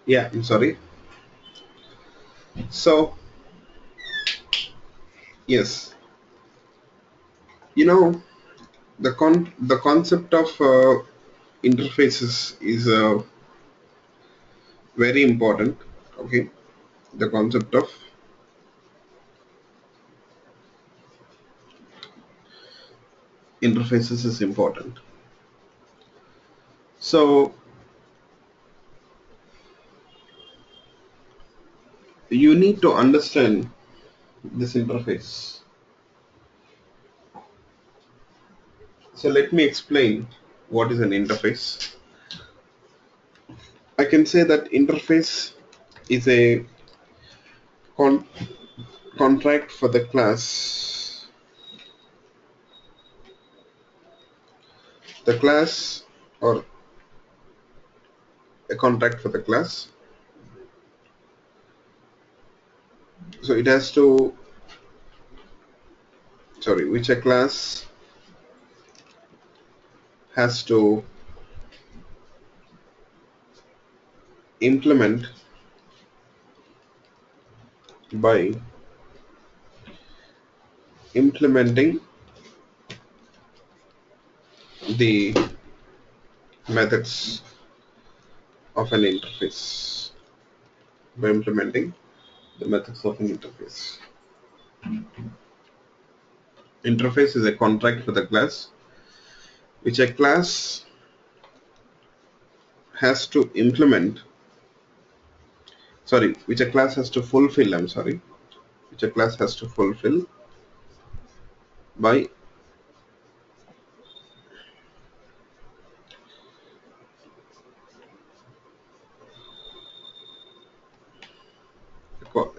Yeah, I'm sorry. So yes, you know, the concept of interfaces is very important. Okay, the concept of interfaces is important. So you need to understand this interface. So let me explain what is an interface. I can say that interface is a con- contract for the class. The class, or a contract for the class. So it has to, sorry, which a class has to implement by implementing the methods of an interface. By implementing the methods of an interface. Interface is a contract for the class which a class has to implement, sorry, which a class has to fulfill, I'm sorry, which a class has to fulfill by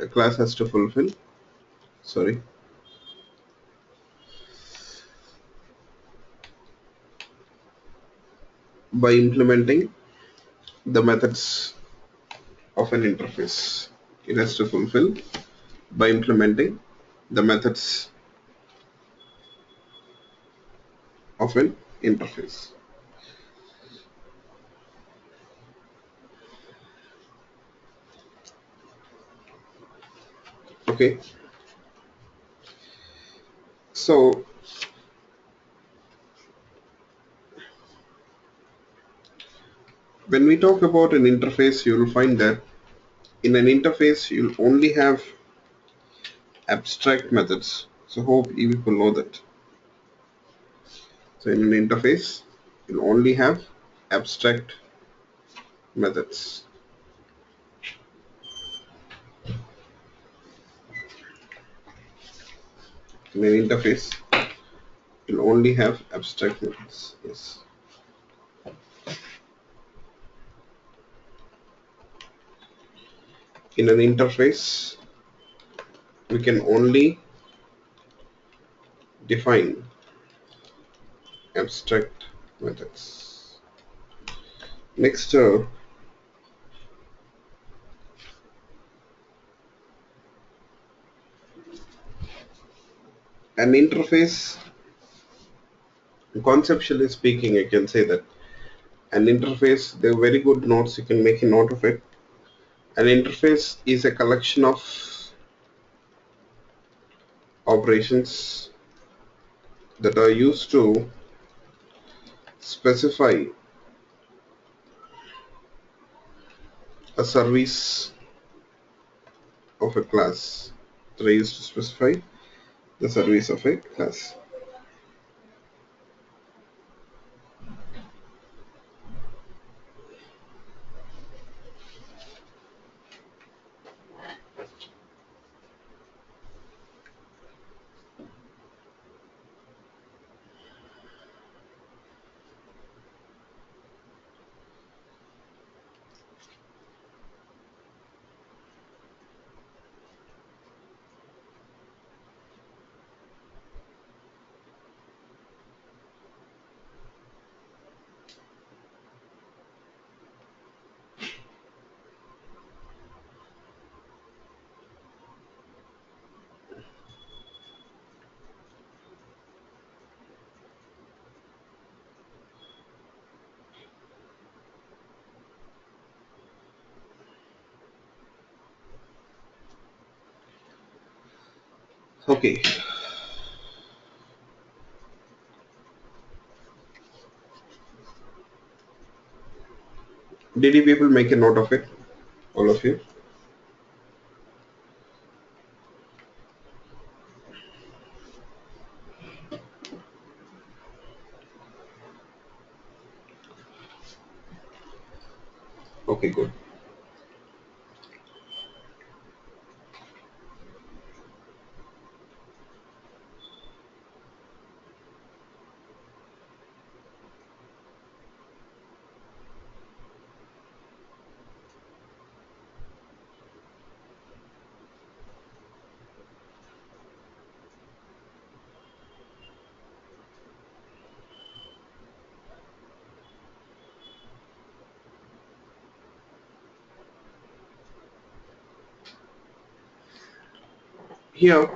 a class has to fulfill, sorry, by implementing the methods of an interface. It has to fulfill by implementing the methods of an interface. Okay, so when we talk about an interface, you will find that in an interface you'll only have abstract methods. So hope you people know that. So in an interface, you'll only have abstract methods. In an interface, you'll only have abstract methods. Yes. In an interface, we can only define abstract methods. Next, an interface, conceptually speaking, I can say that an interface, they're very good notes, you can make a note of it. An interface is a collection of operations that are used to specify a service of a class. That are used to specify the service of a class. Okay, did you people make a note of it, all of you? Okay, good. Here,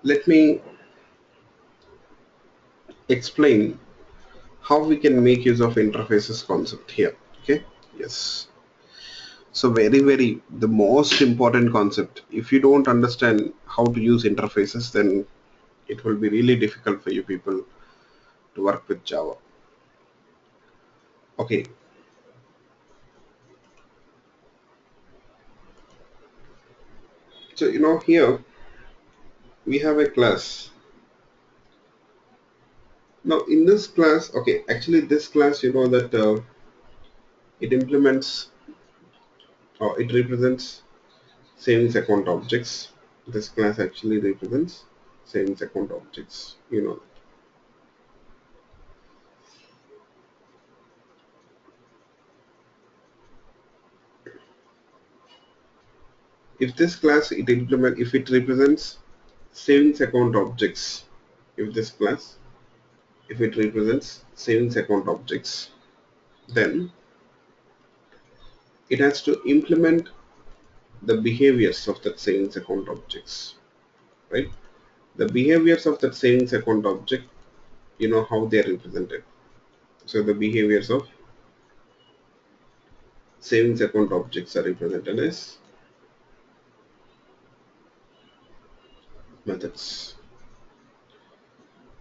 let me explain how we can make use of interfaces concept here. Okay, yes. So very the most important concept. If you don't understand how to use interfaces, then it will be really difficult for you people to work with Java. Okay, so here we have a class. Now in this class, okay, actually this class, that it implements or it represents savings account objects. This class actually represents savings account objects. If this class if it represents savings account objects, if this class, if it represents savings account objects, then it has to implement the behaviors of that savings account objects, right? The behaviors of that savings account object, how they are represented. So the behaviors of savings account objects are represented as methods.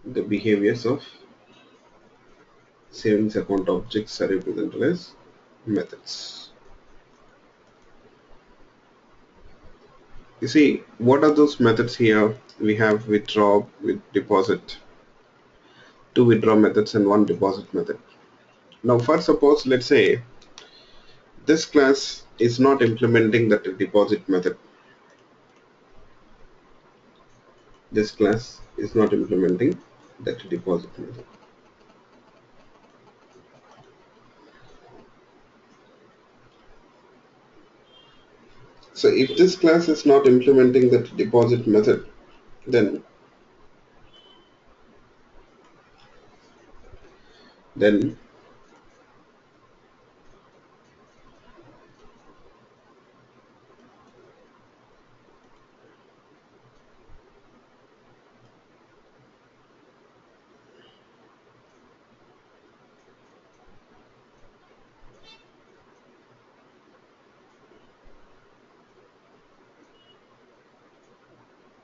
The behaviors of savings account objects are represented as methods. You see, what are those methods here? We have withdraw, with deposit, two withdraw methods and one deposit method. Now, first suppose, let's say this class is not implementing that deposit method. This class is not implementing that deposit method. So if this class is not implementing that deposit method, then then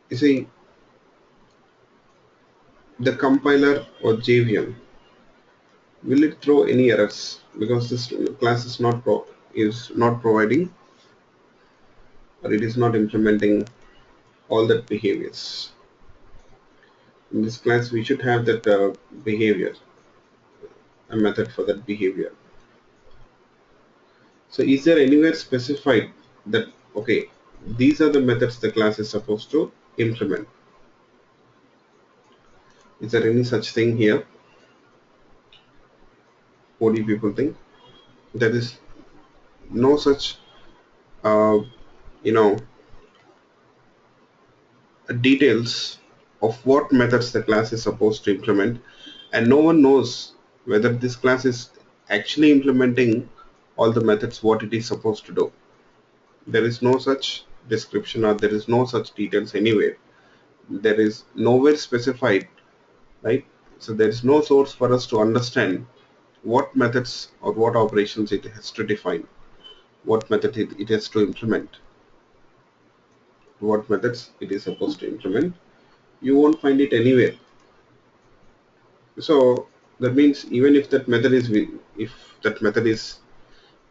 you see, the compiler or JVM, will it throw any errors because this class is not providing, or it is not implementing all that behaviors. In this class we should have that behavior, a method for that behavior. So is there anywhere specified that, okay, these are the methods the class is supposed to implement? Is there any such thing here? What do you people think? There is no such uh, you know details of what methods the class is supposed to implement, and no one knows whether this class is actually implementing all the methods what it is supposed to do. There is no such description, or there is no such details anywhere. There is nowhere specified right? So there is no source for us to understand what methods or what operations it has to define, what method it has to implement, what methods it is supposed to implement. You won't find it anywhere. So that means even if that method is if that method is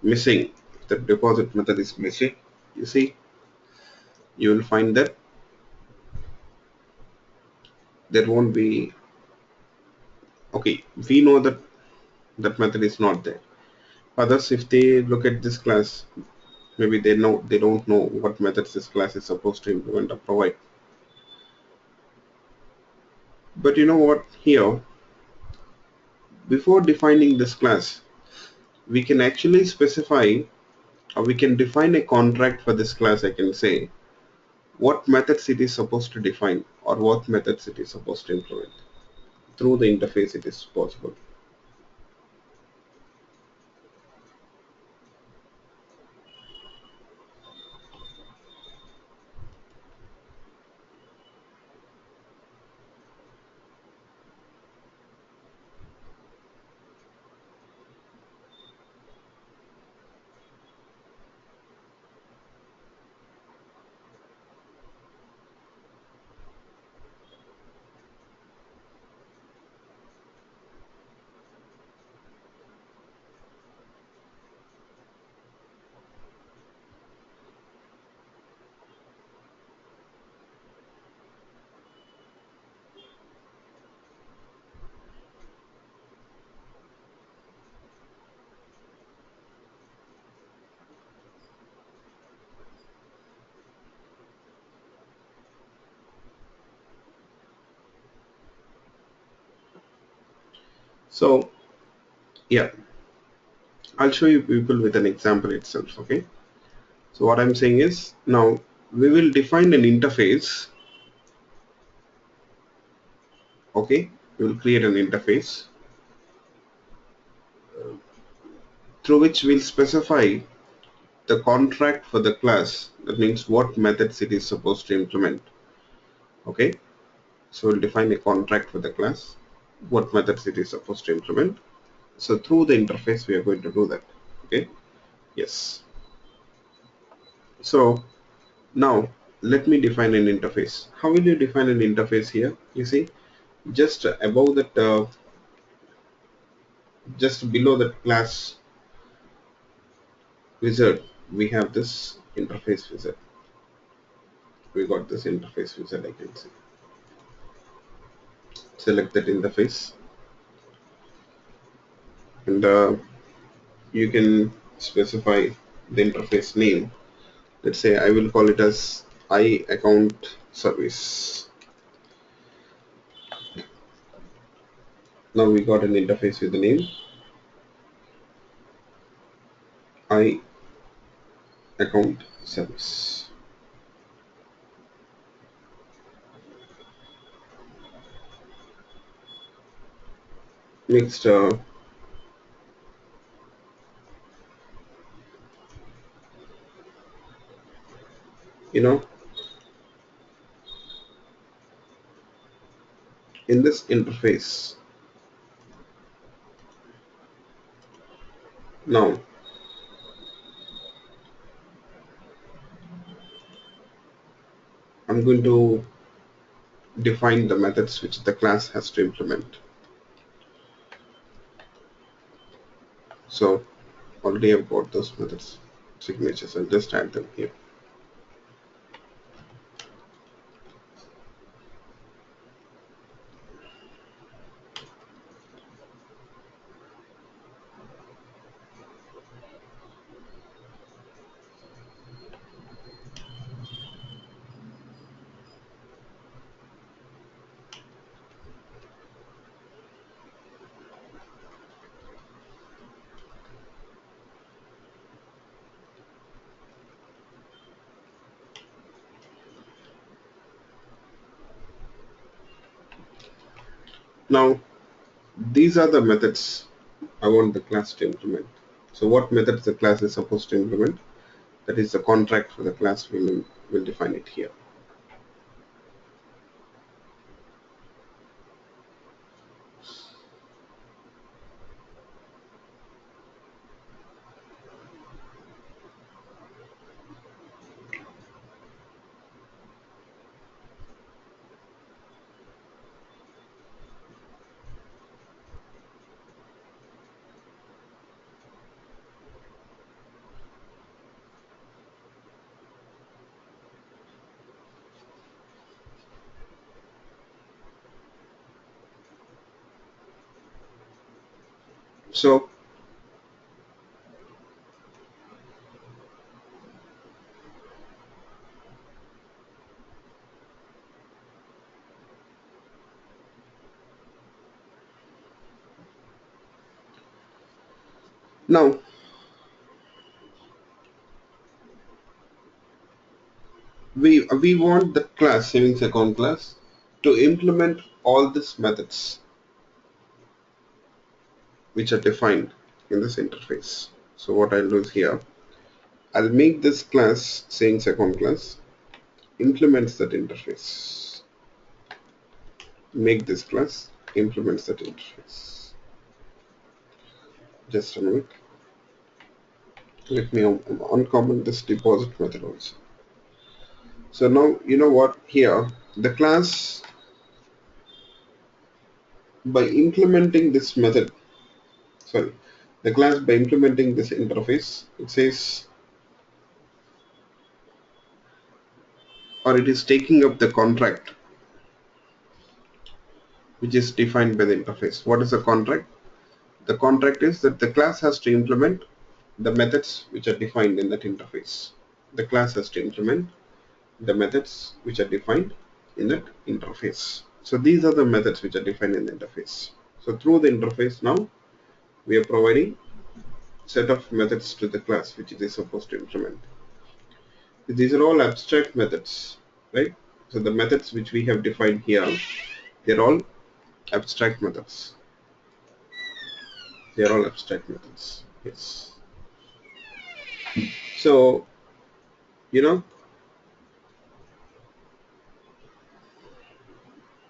missing, if that deposit method is missing, you see, you will find that there won't be. Okay, we know that that method is not there. Others, if they look at this class, maybe they don't know what methods this class is supposed to implement or provide. But you know what? Here, before defining this class, we can actually specify, or we can define a contract for this class. I can say what methods it is supposed to define or what methods it is supposed to implement. Through the interface, it is possible. So yeah, I'll show you people with an example itself. Okay. So what I'm saying is now we will define an interface. Okay. We will create an interface through which we'll specify the contract for the class. That means what methods it is supposed to implement. Okay. So we'll define a contract for the class, what methods it is supposed to implement. So through the interface, we are going to do that. Okay. Yes. So now let me define an interface. How will you define an interface here? You see, just above that, just below that class wizard, we have this interface wizard. We got this interface wizard. I can see. Select that interface, and you can specify the interface name. Let's say I will call it as I account service. Now we got an interface with the name I account service. Next, you know, in this interface, now I'm going to define the methods which the class has to implement. So already I've got those methods signatures. I'll just add them here. Now these are the methods I want the class to implement. So what methods the class is supposed to implement? That is the contract for the class. We will, define it here. So now we want the class savings account class to implement all these methods which are defined in this interface. So what I'll do is here, I'll make this class savings account class implements that interface. Make this class implements that interface. Just a minute. Let me uncomment this deposit method also. So now you know what, here the class, by implementing this method, sorry, the class by implementing this interface, it says, or it is taking up the contract which is defined by the interface. What is the contract? The contract is that the class has to implement the methods which are defined in that interface. The class has to implement the methods which are defined in that interface. So these are the methods which are defined in the interface. So through the interface now we are providing set of methods to the class which it is supposed to implement. These are all abstract methods, right? So the methods which we have defined here, they're all abstract methods. They're all abstract methods. Yes. So, you know,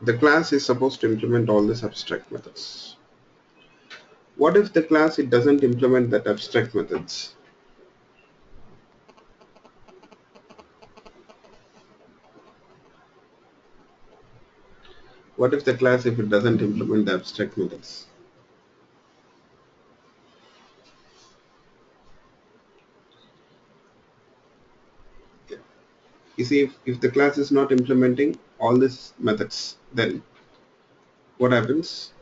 the class is supposed to implement all these abstract methods. What if the class, it doesn't implement that abstract methods? What if the class, if it doesn't implement the abstract methods? You see, if the class is not implementing all these methods, then what happens?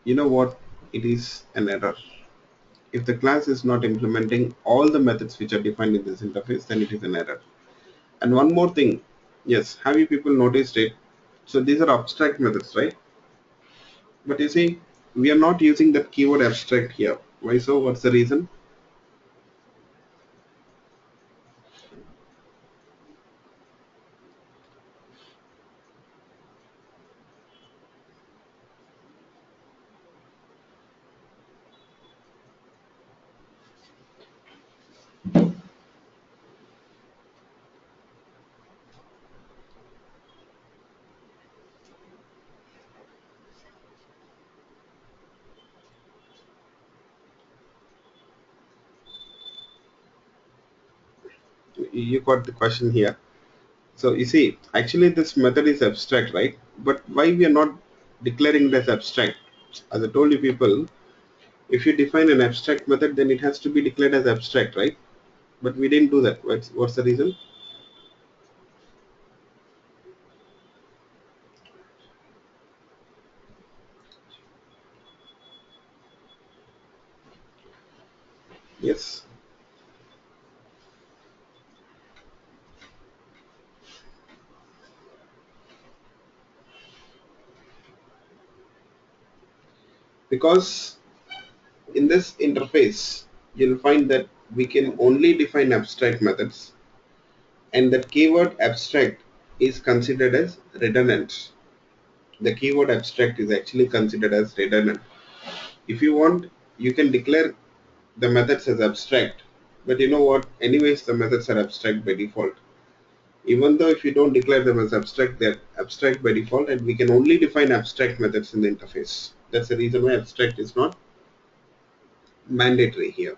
You know what? It is an error. If the class is not implementing all the methods which are defined in this interface, then it is an error. And one more thing, yes, have you people noticed it? So these are abstract methods, right? But you see, we are not using that keyword abstract here. Why so? What's the reason? You got the question here. So you see, actually this method is abstract, right? But why we are not declaring it as abstract? As I told you people, if you define an abstract method, then it has to be declared as abstract, right? But we didn't do that. What's the reason? Yes, because in this interface, you'll find that we can only define abstract methods, and that keyword abstract is considered as redundant. The keyword abstract is actually considered as redundant. If you want, you can declare the methods as abstract, but you know what? Anyways, the methods are abstract by default. Even though if you don't declare them as abstract, they're abstract by default, and we can only define abstract methods in the interface. That's the reason why abstract is not mandatory here.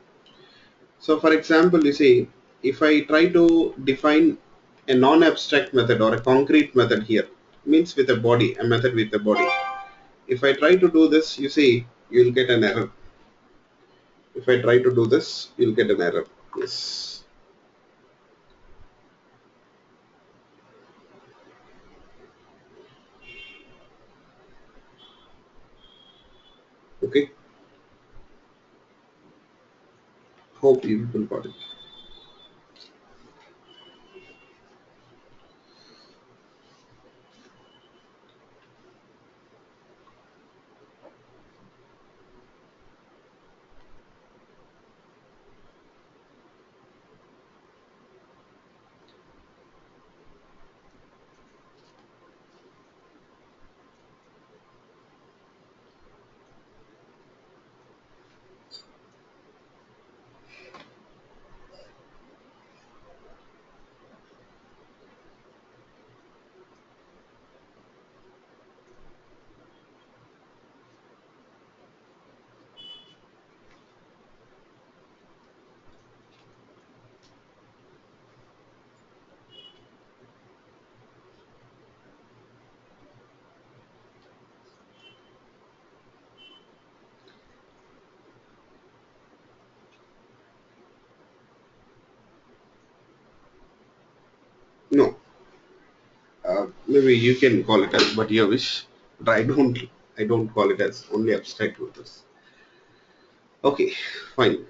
So for example, you see, if I try to define a non-abstract method or a concrete method here, means with a body, a method with a body. If I try to do this, you see, you'll get an error. If I try to do this, you'll get an error. Yes. Okay. Hope you people got it. No, maybe you can call it as but your wish, but I don't call it as only abstract methods. Okay, fine.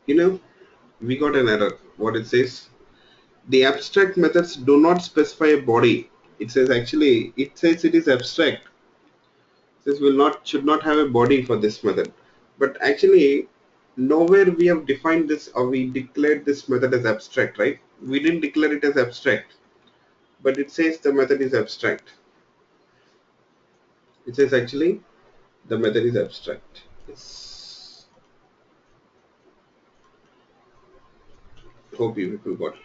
You know, we got an error. What it says? The abstract methods do not specify a body. It says it is abstract. It says will not should not have a body for this method. But actually, nowhere we have defined this or we declared this method as abstract, right? We didn't declare it as abstract, but it says the method is abstract. It says actually the method is abstract. Yes. Hope you people got it.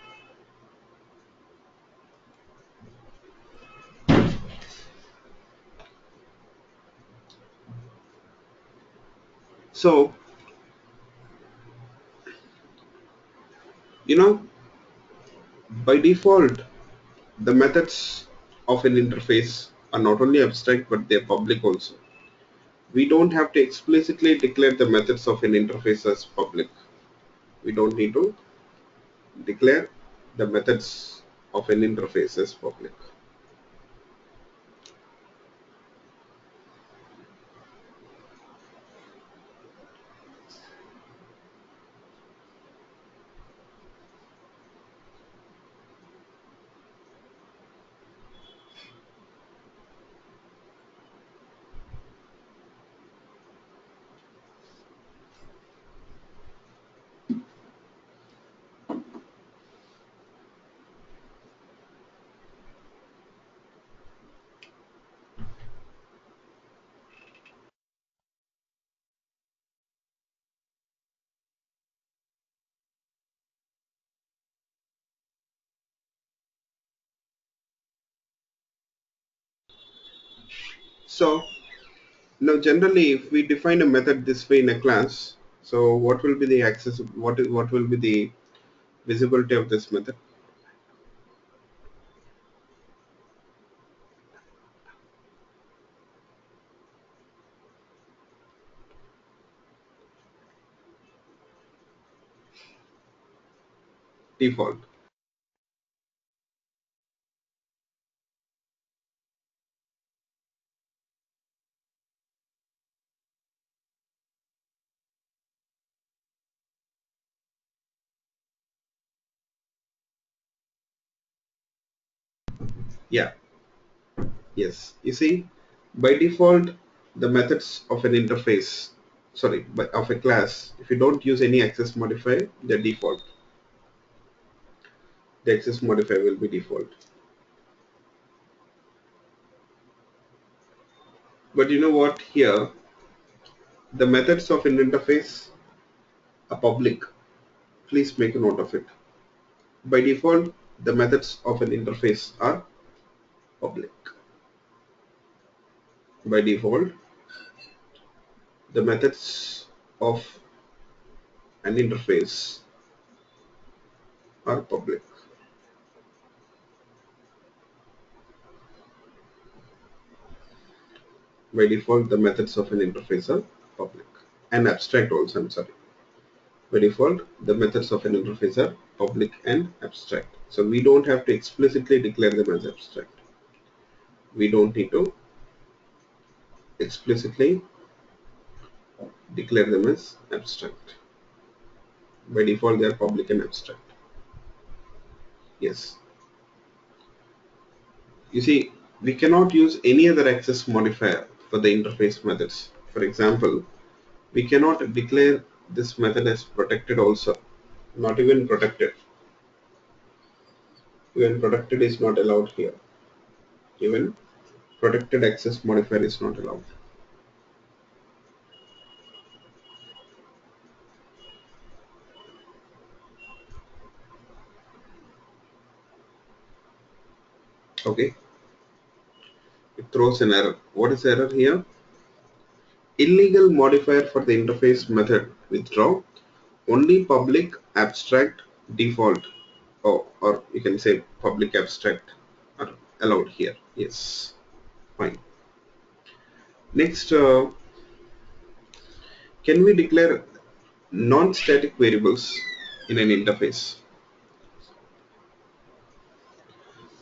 So, you know, by default, the methods of an interface are not only abstract but they're public also. We don't have to explicitly declare the methods of an interface as public. We don't need to declare the methods of an interface as public. So now generally if we define a method this way in a class, so what will be the access what will be the visibility of this method? Default. Yeah. Yes. You see, by default, the methods of an interface, sorry, but of a class, if you don't use any access modifier, the default. The access modifier will be default. But you know what? Here, the methods of an interface are public. Please make a note of it. By default, the methods of an interface are public. By default, the methods of an interface are public. By default, the methods of an interface are public and abstract also. I'm sorry. By default, the methods of an interface are public and abstract. So we don't have to explicitly declare them as abstract. We don't need to explicitly declare them as abstract. By default, they are public and abstract. Yes. You see, we cannot use any other access modifier for the interface methods. For example, we cannot declare this method as protected also. Not even protected. Even protected is not allowed here. Even protected access modifier is not allowed. Okay. It throws an error. What is the error here? Illegal modifier for the interface method withdraw. Only public abstract default, or you can say public abstract are allowed here. Yes, fine. Next, can we declare non-static variables in an interface?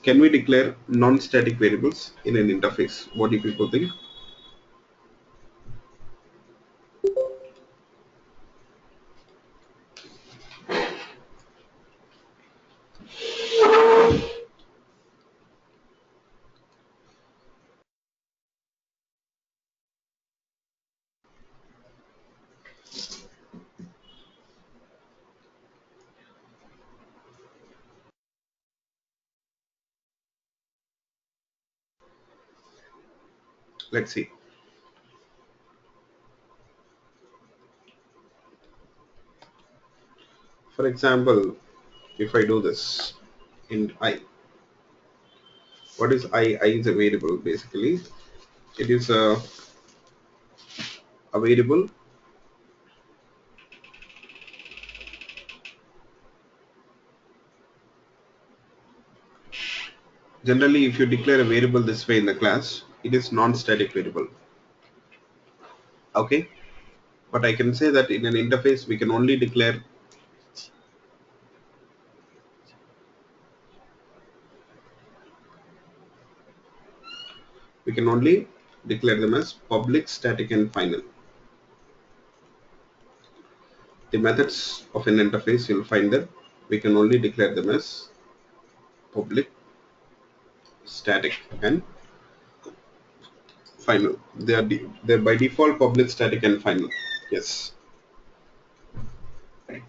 Can we declare non-static variables in an interface? What do people think? Let's see. For example, if I do this in I, what is I? I is a variable basically. It is a variable. Generally, if you declare a variable this way in the class, it is non-static variable. Okay, but I can say that in an interface we can only declare them as public, static, and final. The methods of an interface, you'll find that we can only declare them as public, static, and final. They're by default public, static, and final. Yes. You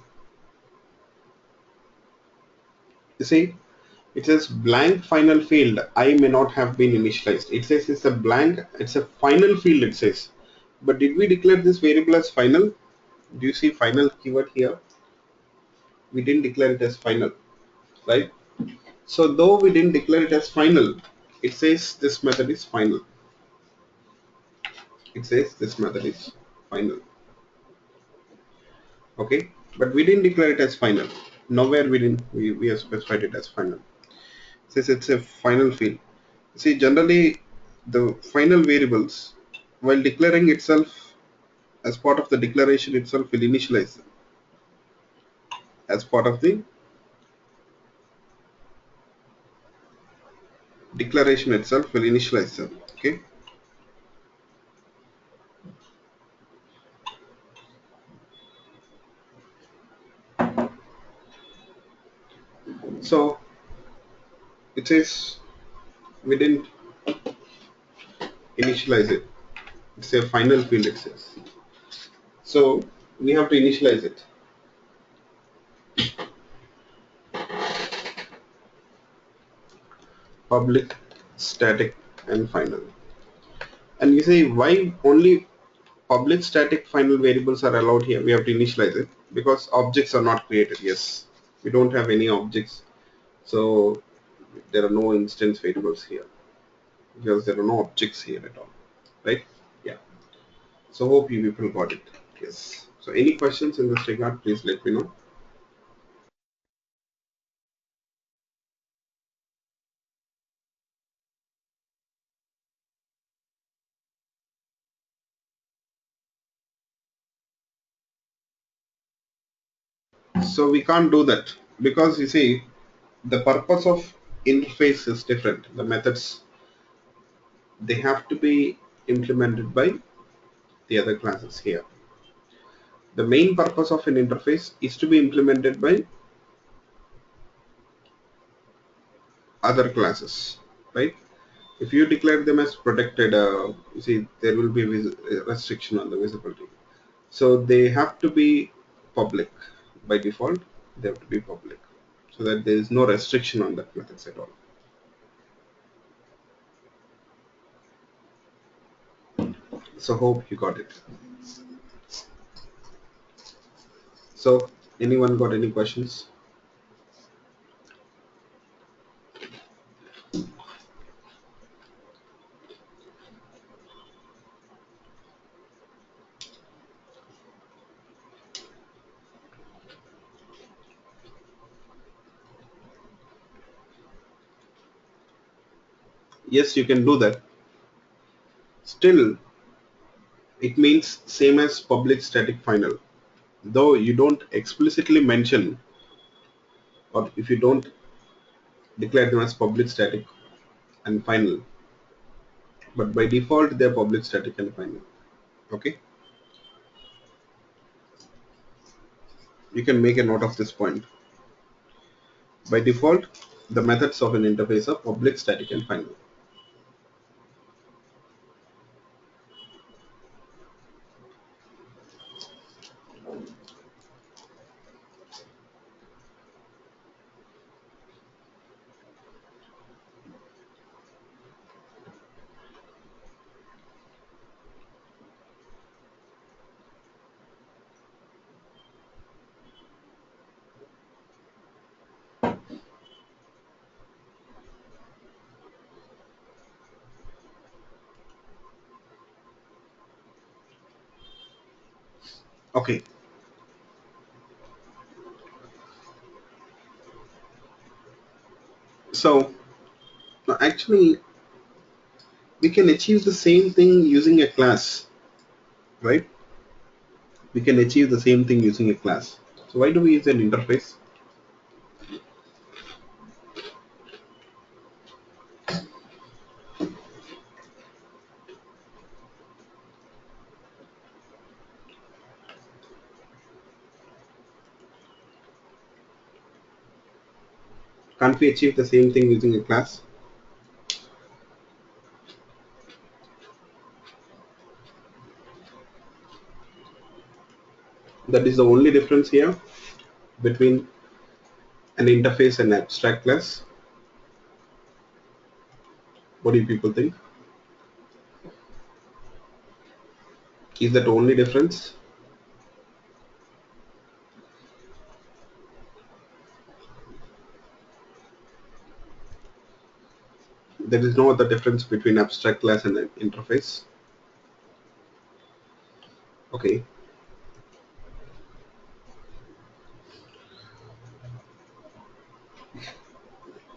see, it says blank final field I may not have been initialized. It says it's a blank, it's a final field, it says. But did we declare this variable as final? Do you see final keyword here? We didn't declare it as final, right? So though we didn't declare it as final, it says this method is final. It says this method is final. Okay, but we didn't declare it as final. Nowhere we have specified it as final. It says it's a final field. See, generally the final variables, while declaring itself as part of the declaration itself, will initialize them. As part of the declaration itself will initialize them. Okay. So it says we didn't initialize it. It's a final field, it says. So we have to initialize it. Public, static, and final. And you say why only public, static, final variables are allowed here? We have to initialize it because objects are not created. Yes, we don't have any objects, so there are no instance variables here because there are no objects here at all, right? Yeah. So hope you people got it. Yes. So any questions in this regard, please let me know. So we can't do that because you see the purpose of interface is different. The methods, they have to be implemented by the other classes here. The main purpose of an interface is to be implemented by other classes, right? If you declare them as protected, you see there will be a restriction on the visibility. So they have to be public by default. They have to be public so that there is no restriction on that methods at all. So hope you got it. So anyone got any questions? Yes, you can do that. Still, it means same as public static final. Though you don't explicitly mention, or if you don't declare them as public static and final, but by default they're public static and final. Okay, you can make a note of this point. By default, the methods of an interface are public, static, and final. Okay, so actually we can achieve the same thing using a class, right? We can achieve the same thing using a class. So why do we use an interface? Can't we achieve the same thing using a class? That is the only difference here between an interface and abstract class. What do you people think? Is that only difference? There is no other difference between abstract class and an interface. Okay.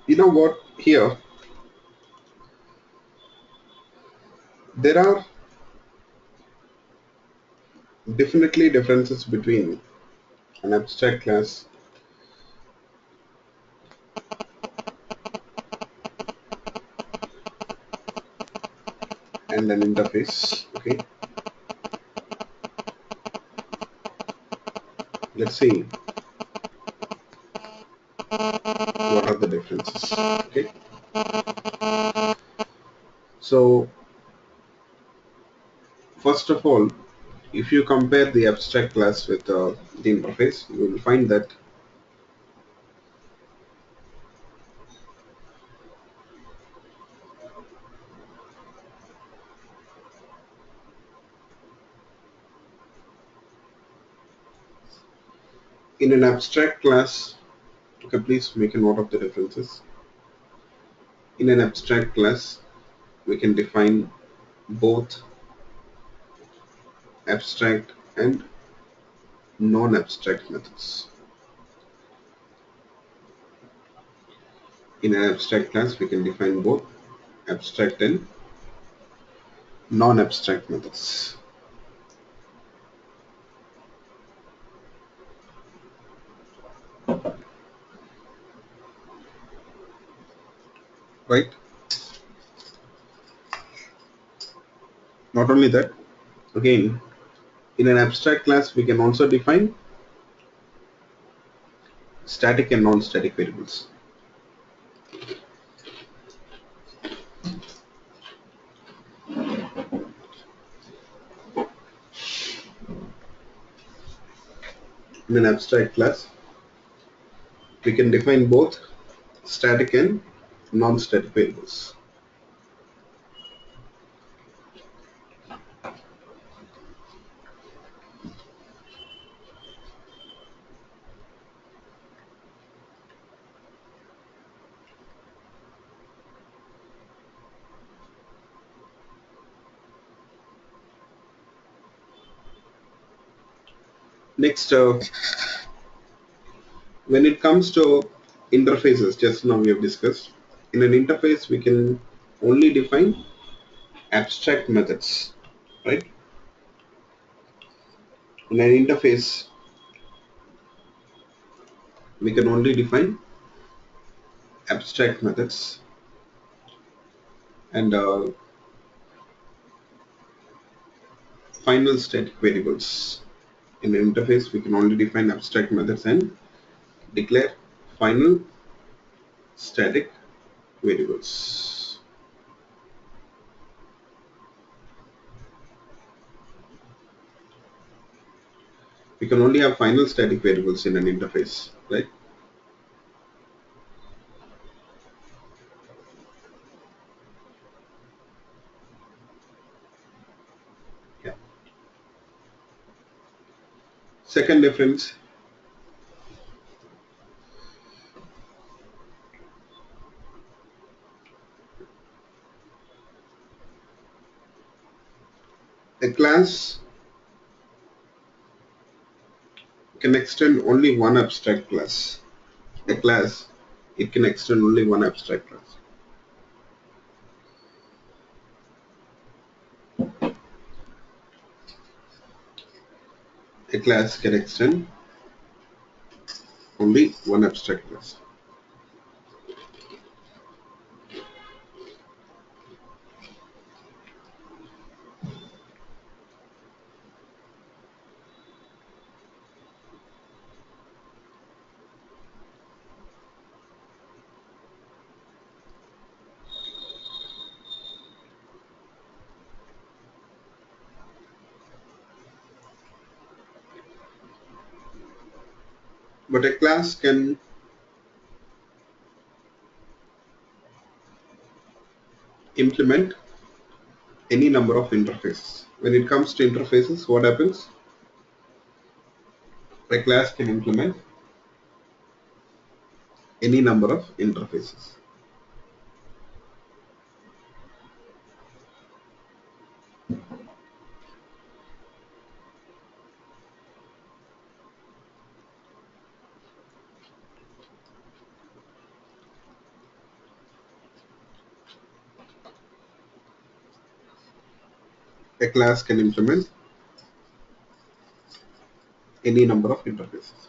You know what? Here, there are definitely differences between an abstract class and an interface. Okay. Let's see what are the differences. Okay. So first of all, if you compare the abstract class with the interface, you will find that in an abstract class, okay, please make a note of the differences. In an abstract class, we can define both abstract and non-abstract methods. In an abstract class, we can define both abstract and non-abstract methods. right? Not only that, again, in an abstract class, we can also define static and non-static variables. In an abstract class, we can define both static and non-static variables. Next, when it comes to interfaces, just now we have discussed, in an interface we can only define abstract methods, right? In an interface, we can only define abstract methods and final static variables. In an interface, we can only define abstract methods and declare final static variables. We can only have final static variables in an interface, right? Yeah. Second difference, a class can extend only one abstract class. A class, it can extend only one abstract class. A class can extend only one abstract class. But a class can implement any number of interfaces. When it comes to interfaces, what happens? A class can implement any number of interfaces. A class can implement any number of interfaces.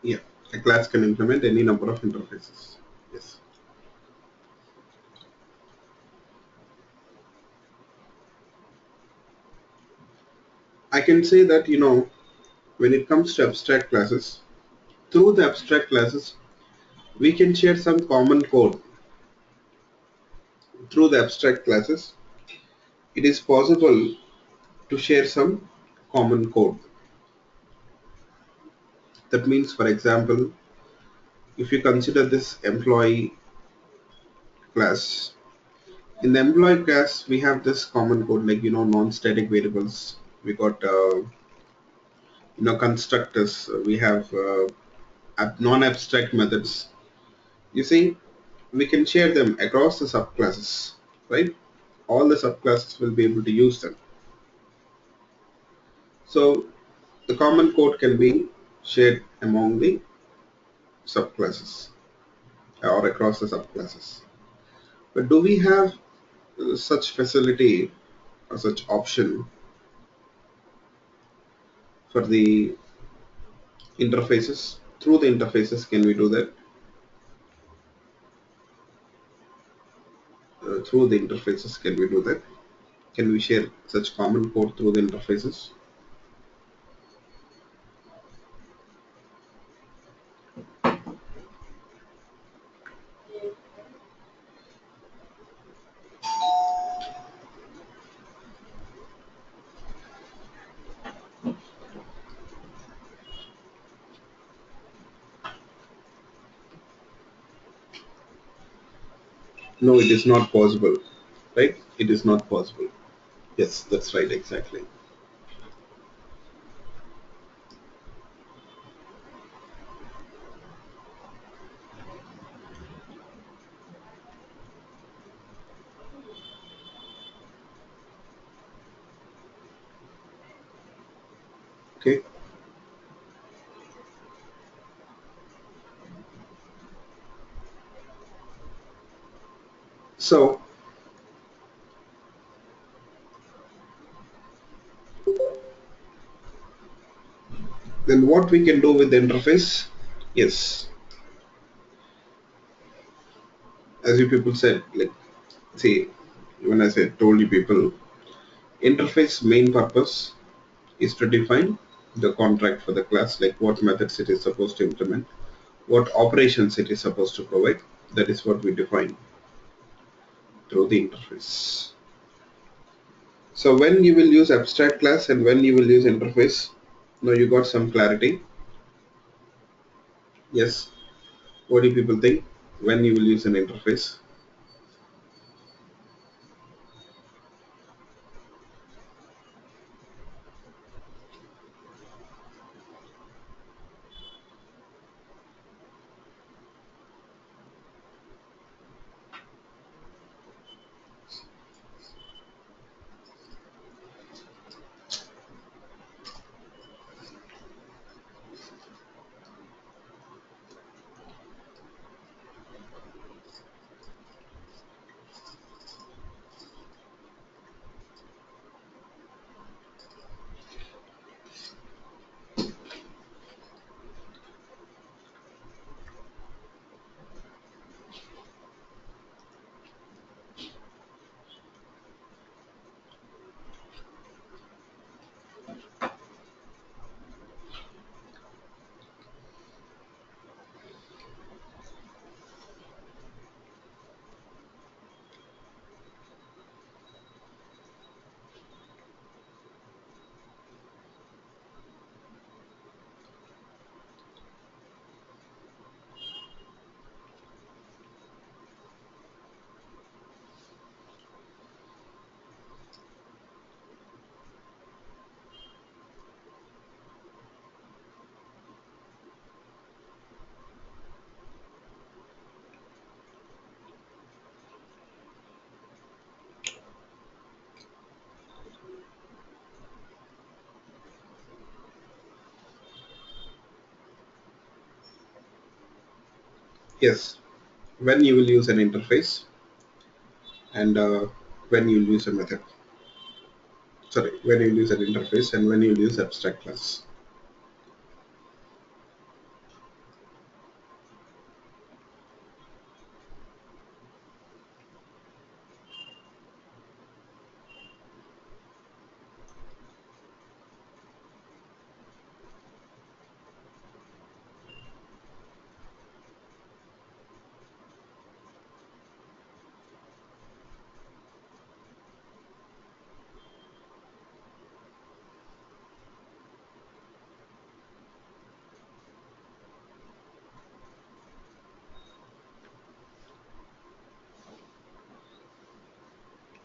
Yeah, a class can implement any number of interfaces. Yes. I can say that, when it comes to abstract classes, through the abstract classes, we can share some common code. Through the abstract classes, it is possible to share some common code. That means, for example, if you consider this employee class, in the employee class, we have this common code like, non-static variables. We got constructors, we have non-abstract methods. You see, we can share them across the subclasses, right? All the subclasses will be able to use them. So the common code can be shared among the subclasses or across the subclasses. But do we have such facility or such option for the interfaces? Through the interfaces, can we do that? Through the interfaces, can we do that? Can we share such common code through the interfaces? No, it is not possible, right? It is not possible. Yes, that's right, exactly. Okay, so then what we can do with the interface? Yes, as you people said, like, see, when I said told you people, interface main purpose is to define the contract for the class, like what methods it is supposed to implement, what operations it is supposed to provide. That is what we define through the interface. So when you will use abstract class and when you will use interface, now you got some clarity. Yes. What do people think when you will use an interface? Yes. When you will use an interface and when you will use a method. Sorry, when you will use an interface and when you will use abstract class.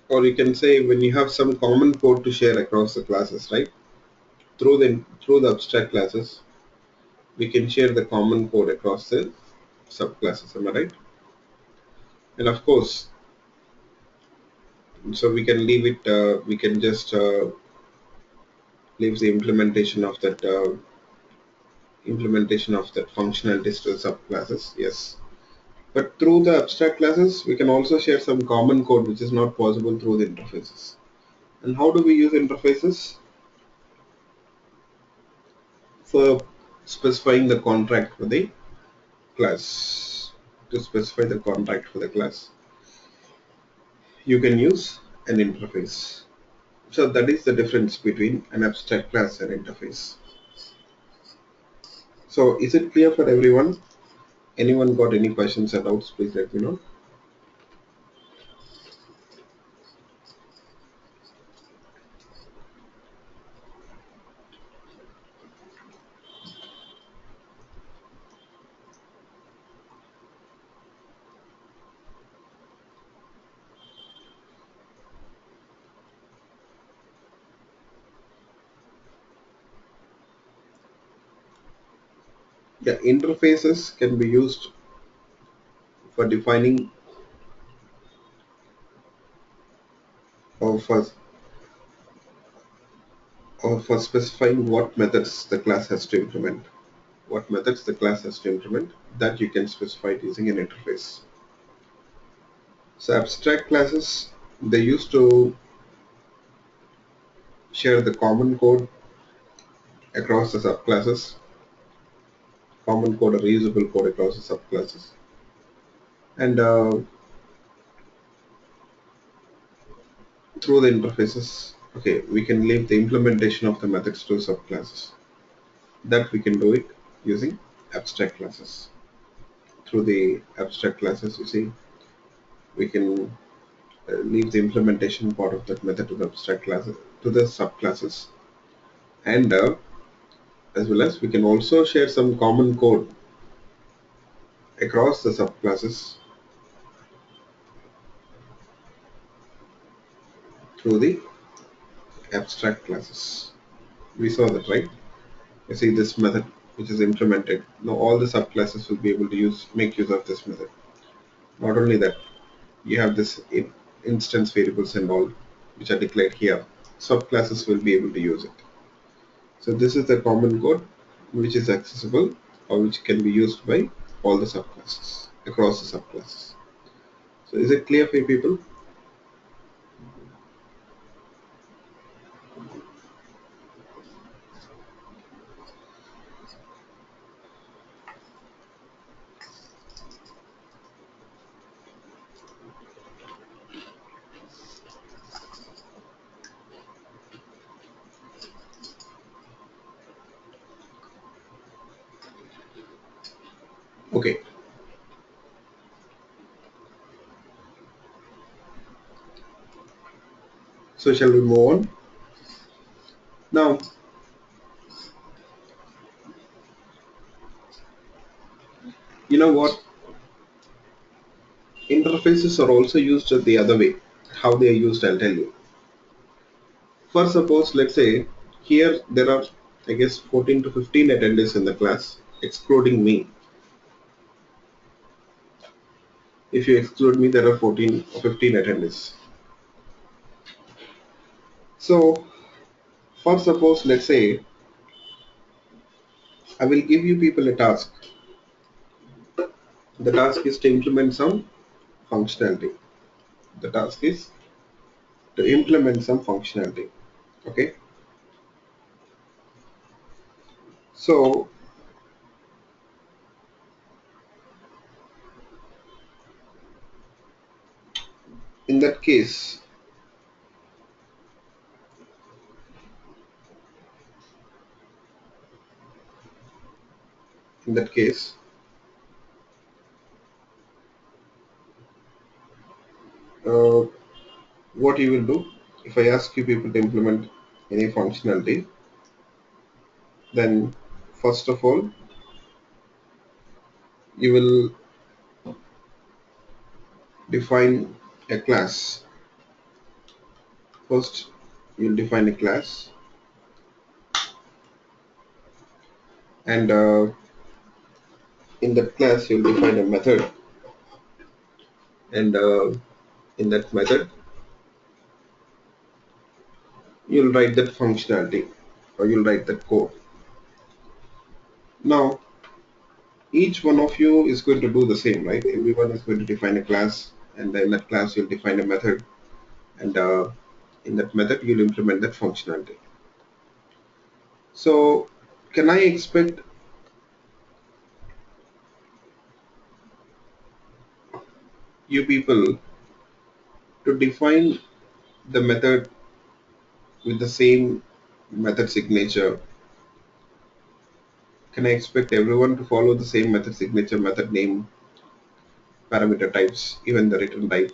Or you can say when you have some common code to share across the classes, right? through the abstract classes, we can share the common code across the subclasses. Am I right? And of course, so we can leave it. We can just leave the implementation of that functionalities to the subclasses. Yes. But through the abstract classes, we can also share some common code which is not possible through the interfaces. And how do we use interfaces? For specifying the contract for the class. To specify the contract for the class, you can use an interface. So that is the difference between an abstract class and interface. So is it clear for everyone? Anyone got any questions or doubts? Please let me know. Yeah, interfaces can be used for defining or for specifying what methods the class has to implement. What methods the class has to implement, that you can specify it using an interface. So abstract classes, they used to share the common code across the subclasses, common code or reusable code across the subclasses. And through the interfaces, okay, we can leave the implementation of the methods to subclasses. That we can do it using abstract classes. Through the abstract classes, you see, we can leave the implementation part of that method to the abstract classes, to the subclasses. And as well as we can also share some common code across the subclasses through the abstract classes. We saw that, right? You see this method which is implemented. Now all the subclasses will be able to make use of this method. Not only that, you have this instance variables and all which are declared here. Subclasses will be able to use it. So this is the common code which is accessible or which can be used by all the subclasses across the subclasses. So is it clear for you people? Okay. So shall we move on? Now, you know what? Interfaces are also used the other way. How they are used, I'll tell you. For suppose, let's say, here there are, I guess, 14 to 15 attendees in the class, excluding me. If you exclude me, there are 14 or 15 attendees. So, for suppose, let's say, I will give you people a task. The task is to implement some functionality. The task is to implement some functionality. Okay. So, in that case, in that case, uh, what you will do, if I ask you people to implement any functionality, then first of all, you will define a class. First, you'll define a class. and in that class you'll define a method, and in that method you'll write that functionality, or you'll write that code. Now each one of you is going to do the same, right? Everyone is going to define a class, and in that class you'll define a method, and in that method you'll implement that functionality. So can I expect you people to define the method with the same method signature? Can I expect everyone to follow the same method signature, method name, parameter types, even the return type?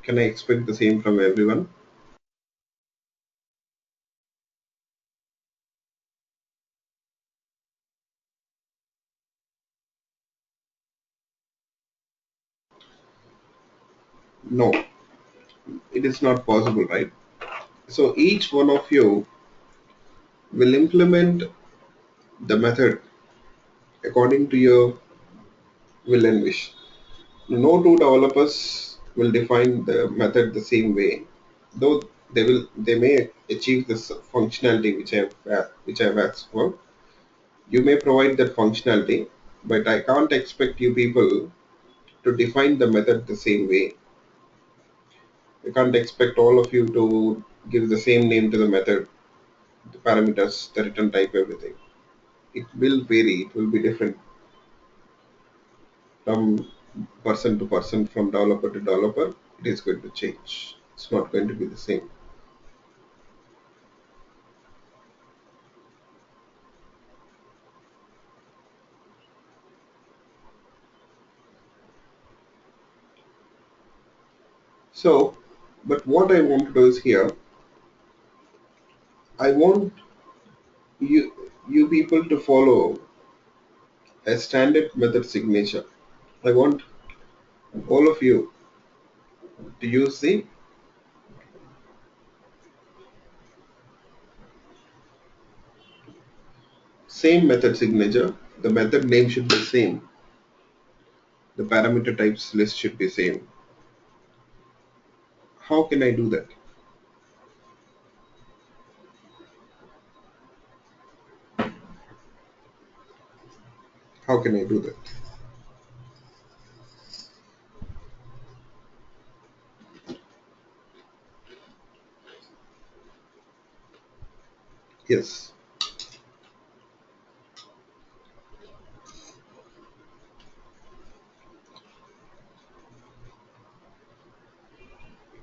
Can I expect the same from everyone? No, it is not possible, right? So each one of you will implement the method according to your will and wish. No two developers will define the method the same way, though they may achieve this functionality which I have asked for. You may provide that functionality, but I can't expect you people to define the method the same way. I can't expect all of you to give the same name to the method, the parameters, the return type, everything. It will vary, it will be different from person to person, from developer to developer. It is going to change. It's not going to be the same. So, but what I want to do is here, I want you people to follow a standard method signature. I want all of you to use the same method signature. The method name should be same. The parameter types list should be same. How can I do that? How can I do that? Yes,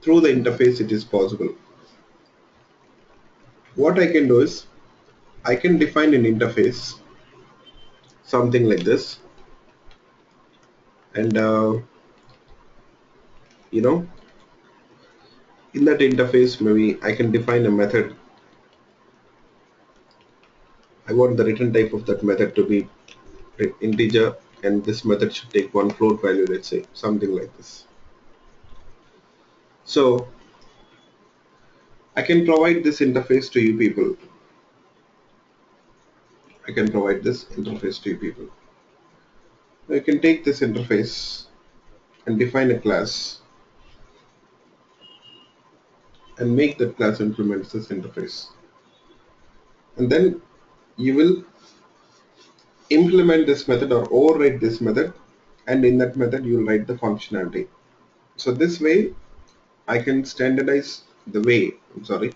through the interface it is possible. What I can do is I can define an interface, something like this, and you know, in that interface maybe I can define a method. I want the return type of that method to be integer, and this method should take one float value, let's say, something like this. So I can provide this interface to you people. I can provide this interface to you people. I can take this interface and define a class and make that class implement this interface. And then you will implement this method or override this method, and in that method you will write the functionality. So this way I can standardize the way, I'm sorry,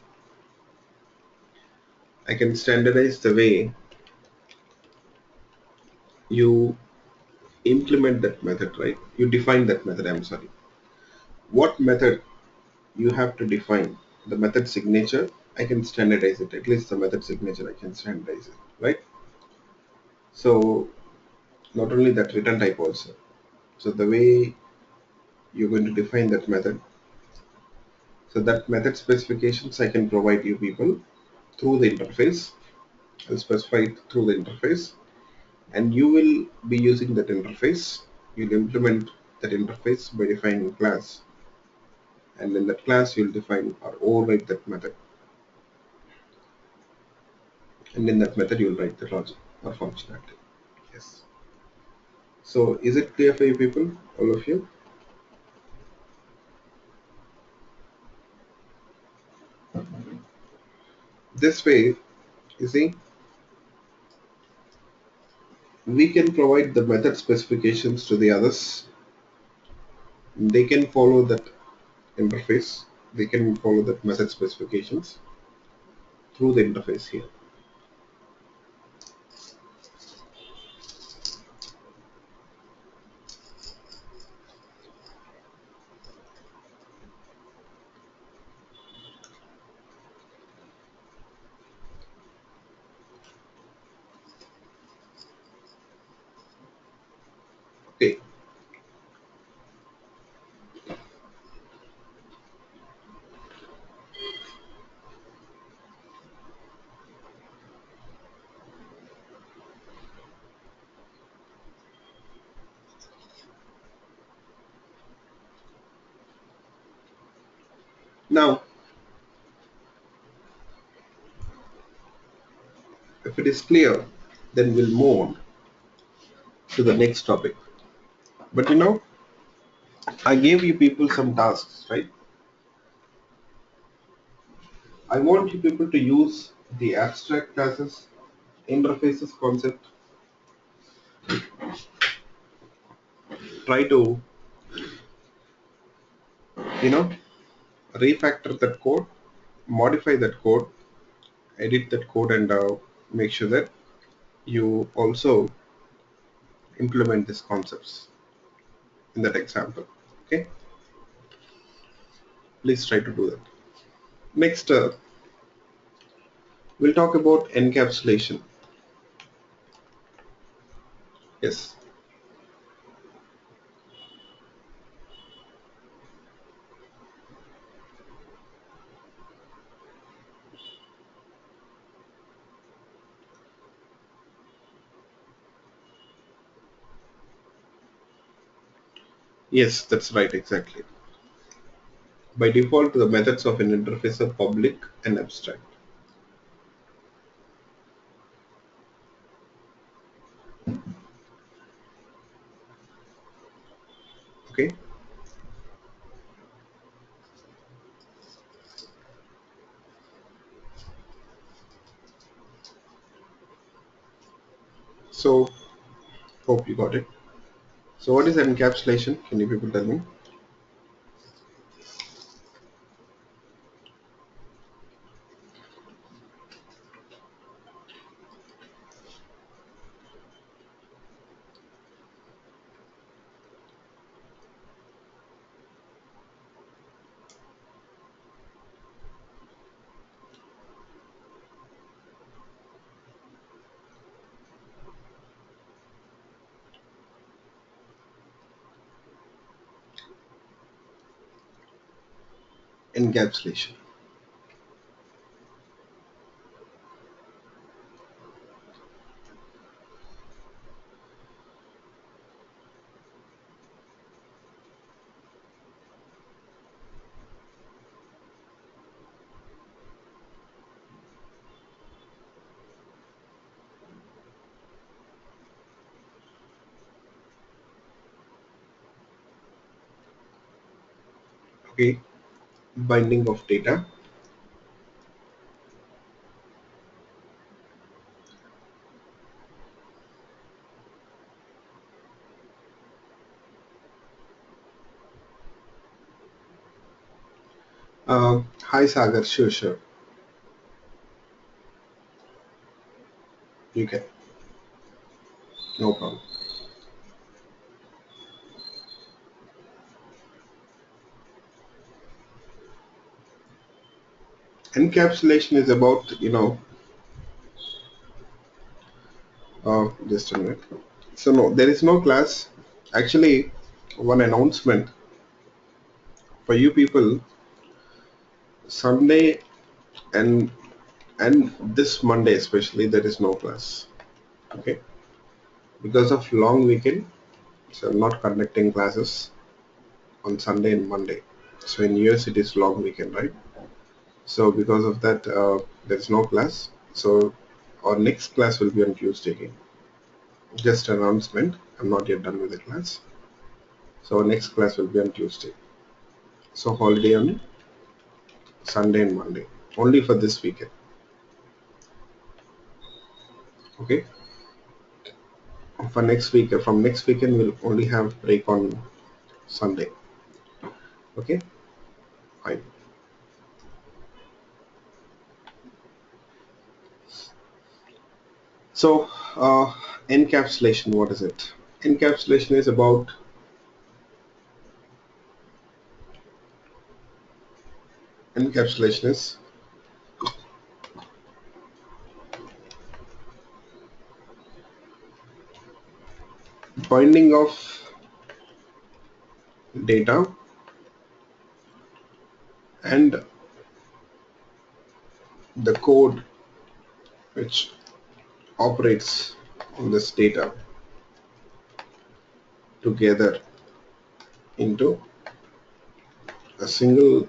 I can standardize the way you implement that method, right? You define that method, I'm sorry. What method you have to define, the method signature, I can standardize it. At least the method signature I can standardize it, right? So not only that, return type also. So the way you're going to define that method, so that method specifications I can provide you people through the interface. I'll specify it through the interface, and you will be using that interface. You'll implement that interface by defining class, and in that class you'll define or override that method, and in that method you'll write the logic. or functionality. Yes. So is it clear for you people, all of you? This way, you see, we can provide the method specifications to the others. They can follow that interface. They can follow that method specifications through the interface here. Okay. Now, if it is clear, then we'll move on to the next topic. But I gave you people some tasks, right? I want you people to use the abstract classes, interfaces concept, try to, you know, refactor that code, modify that code, edit that code, and make sure that you also implement these concepts in that example. Okay, please try to do that. Next, we'll talk about encapsulation. Yes, yes, that's right, exactly. By default, the methods of an interface are public and abstract. Okay, so hope you got it. So what is encapsulation? Can you people tell me? Encapsulation. Okay, binding of data. Hi Sagar, sure, sure. You can, no problem. Encapsulation is about, just a minute. So no, there is no class. Actually, one announcement for you people. Sunday and this Monday especially, there is no class. Okay, because of long weekend, so I'm not conducting classes on Sunday and Monday. So in US it is long weekend, right? So because of that, there is no class. So Our next class will be on Tuesday again. Just an announcement. I'm not yet done with the class. So our next class will be on Tuesday. So holiday on Sunday and Monday. Only for this weekend. Okay. For next week, from next weekend, we'll only have break on Sunday. Okay. Fine. So encapsulation, what is it? Encapsulation is about encapsulation is binding of data and the code which operates on this data together into a single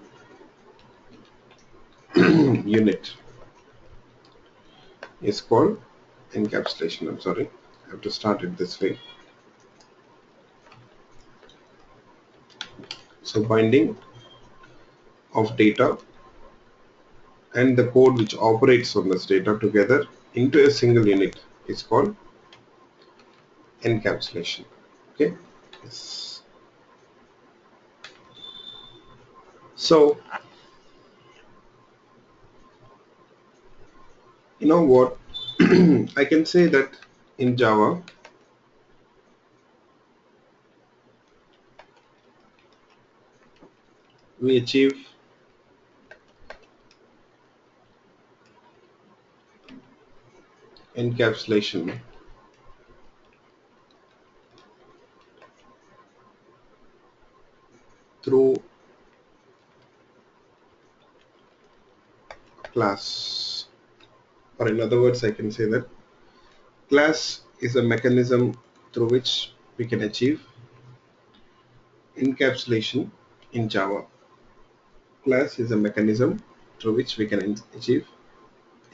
unit is called encapsulation. I'm sorry, I have to start it this way. So binding of data and the code which operates on this data together into a single unit is called encapsulation. Okay. Yes. So you know what, I can say that in Java we achieve encapsulation through class, or in other words I can say that class is a mechanism through which we can achieve encapsulation in Java. Class is a mechanism through which we can achieve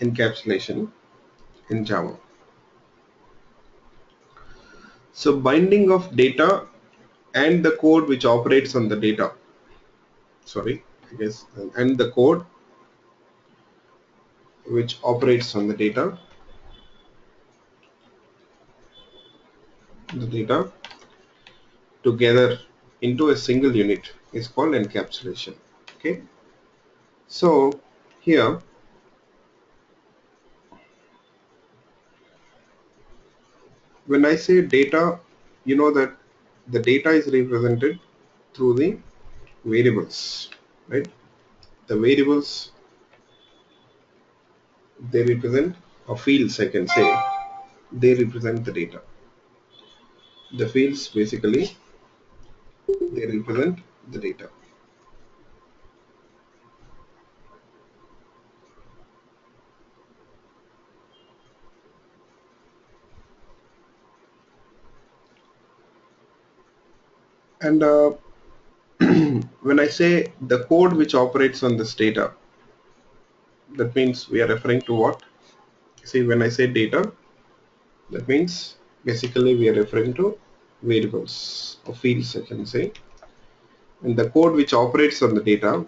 encapsulation in Java. So binding of data and the code which operates on the data, sorry, I guess, and the code which operates on the data together into a single unit is called encapsulation. Okay. So here when I say data, you know that the data is represented through the variables, right? The variables, they represent, or fields I can say, they represent the data. The fields basically, they represent the data. And when I say the code which operates on this data, that means we are referring to what? See, when I say data, that means basically we are referring to variables or fields I can say, and the code which operates on the data,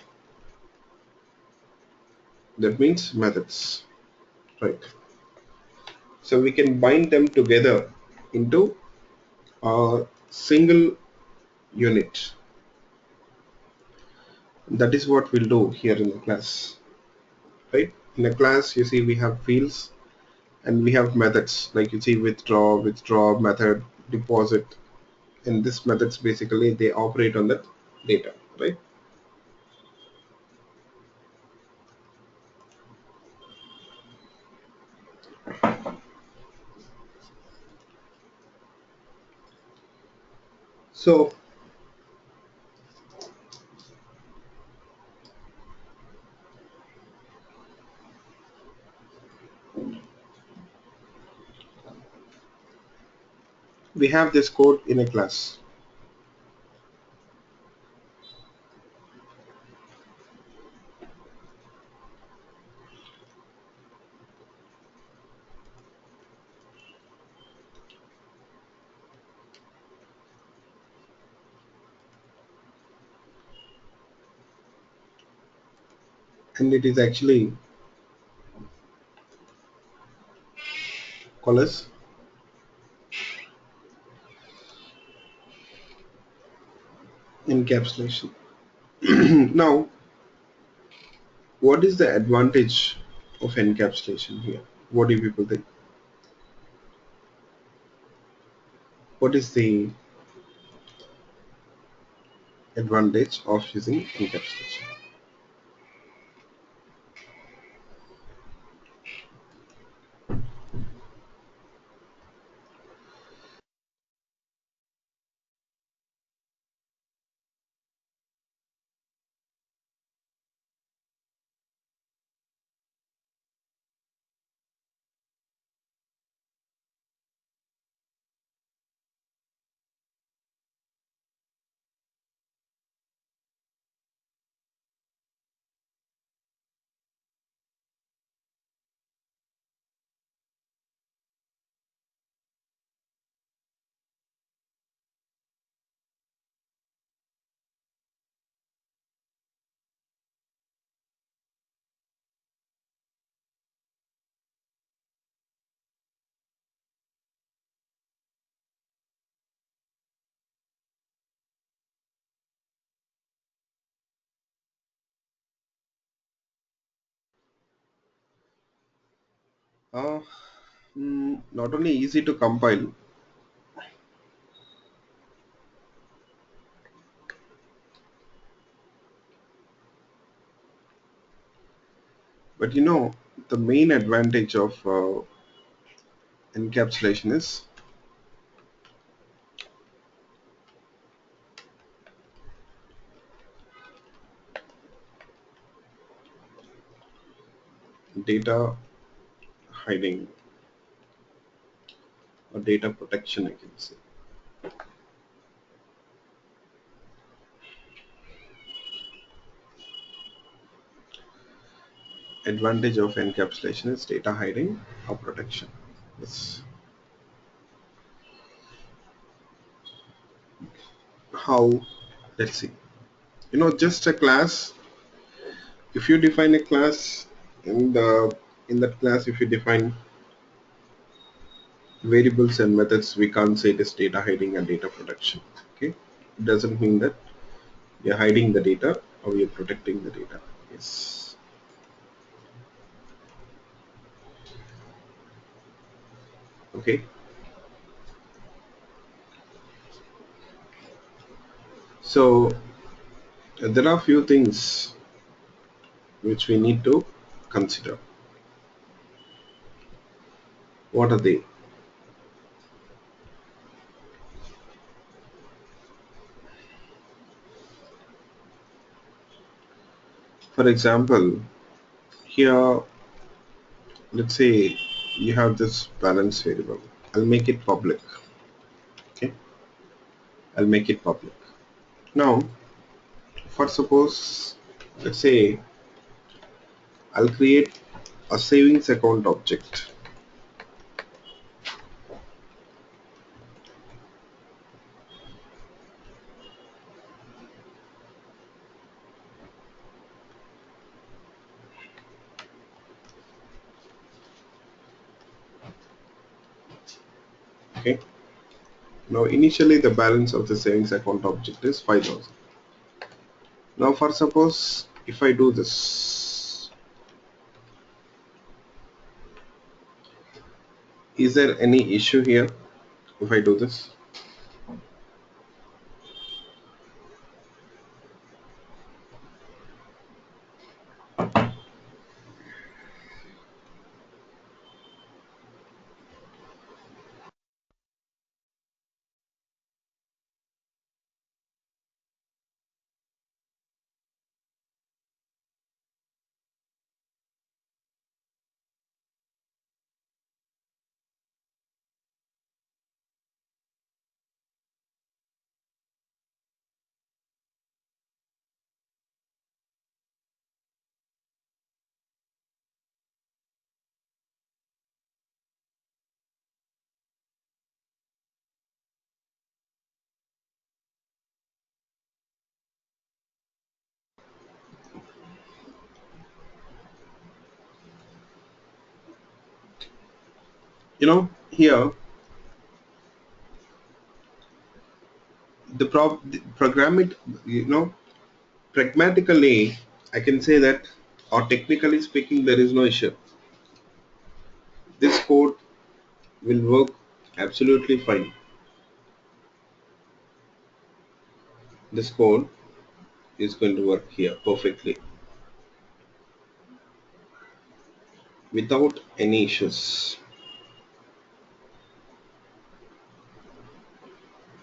that means methods, right? So we can bind them together into a single unit. That is what we'll do here in the class, right? In a class you see we have fields and we have methods, like you see withdraw method, deposit, and this methods basically they operate on the data, right? So we have this code in a class. and it is actually called as encapsulation. Now, what is the advantage of encapsulation here? What do people think? What is the advantage of using encapsulation? Uh, Not only easy to compile, but the main advantage of encapsulation is data hiding or data protection, I can say. Advantage of encapsulation is data hiding or protection. Yes. How? Let's see. Just a class. If you define a class, in that class, if you define variables and methods, we can't say it is data hiding and data protection. Okay, it doesn't mean that you're hiding the data or you're protecting the data. Yes. Okay. So there are few things which we need to consider. What are they? For example, here, let's say you have this balance variable. I'll make it public. Okay, I'll make it public. Now, for suppose, let's say I'll create a savings account object. Okay. Now, initially the balance of the savings account object is 5,000. Now, for suppose if I do this, is there any issue here if I do this? Here the program it, pragmatically, I can say that, or technically speaking, there is no issue. This code will work absolutely fine. This code is going to work here perfectly without any issues.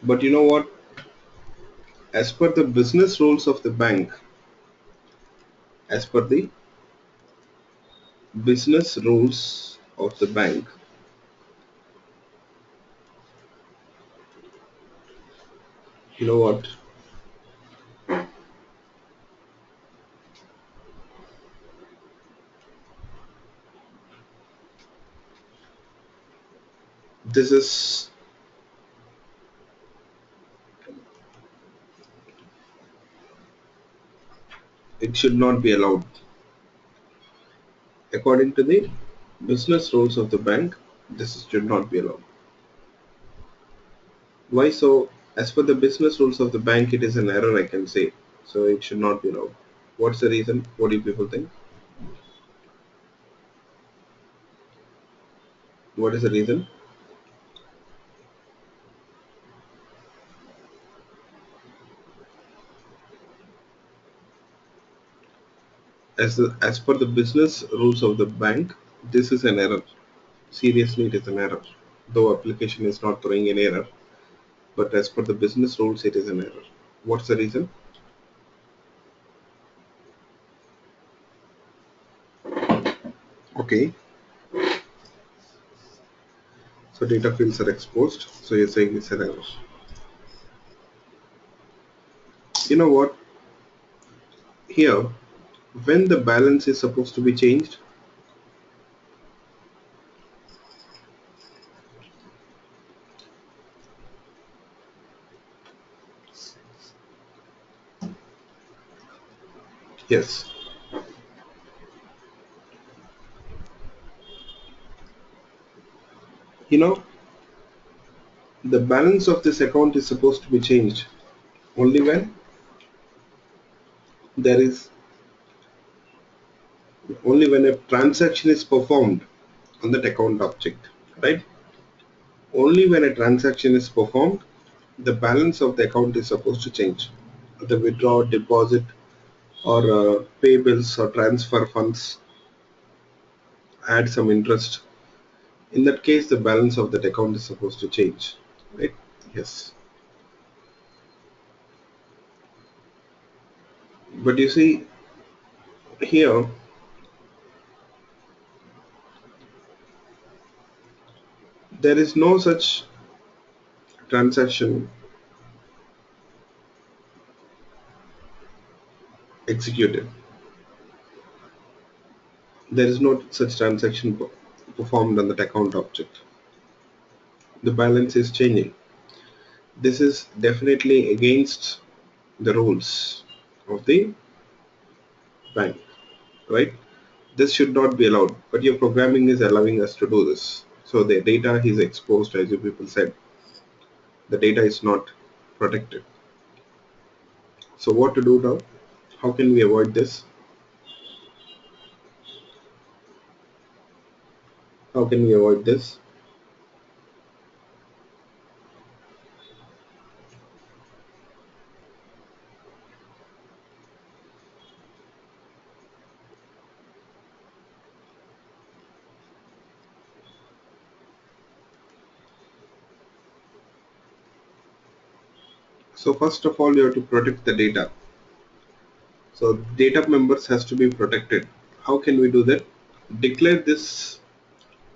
But you know what? As per the business rules of the bank, as per the business rules of the bank, you know what? This is it should not be allowed. According to the business rules of the bank, this should not be allowed. Why so? As per the business rules of the bank, it is an error, I can say. So it should not be allowed. What's the reason? What do you people think? What is the reason? As per the business rules of the bank, this is an error. Seriously, it is an error. Though application is not throwing an error, but as per the business rules, it is an error. What's the reason? Okay, so data fields are exposed. So you're saying it's an error. You know what? Here, when the balance is supposed to be changed, yes, you know, the balance of this account is supposed to be changed only when there is only when a transaction is performed on that account object, right? Only when a transaction is performed, the balance of the account is supposed to change. The withdraw, deposit, or pay bills or transfer funds, add some interest. In that case, the balance of that account is supposed to change, right? Yes. But you see, here, there is no such transaction executed. There is no such transaction performed on that account object. The balance is changing. This is definitely against the rules of the bank, right? This should not be allowed, but your programming is allowing us to do this. So the data is exposed, as you people said. The data is not protected. So what to do now? How can we avoid this? How can we avoid this? So first of all, you have to protect the data. So data members has to be protected. How can we do that? Declare this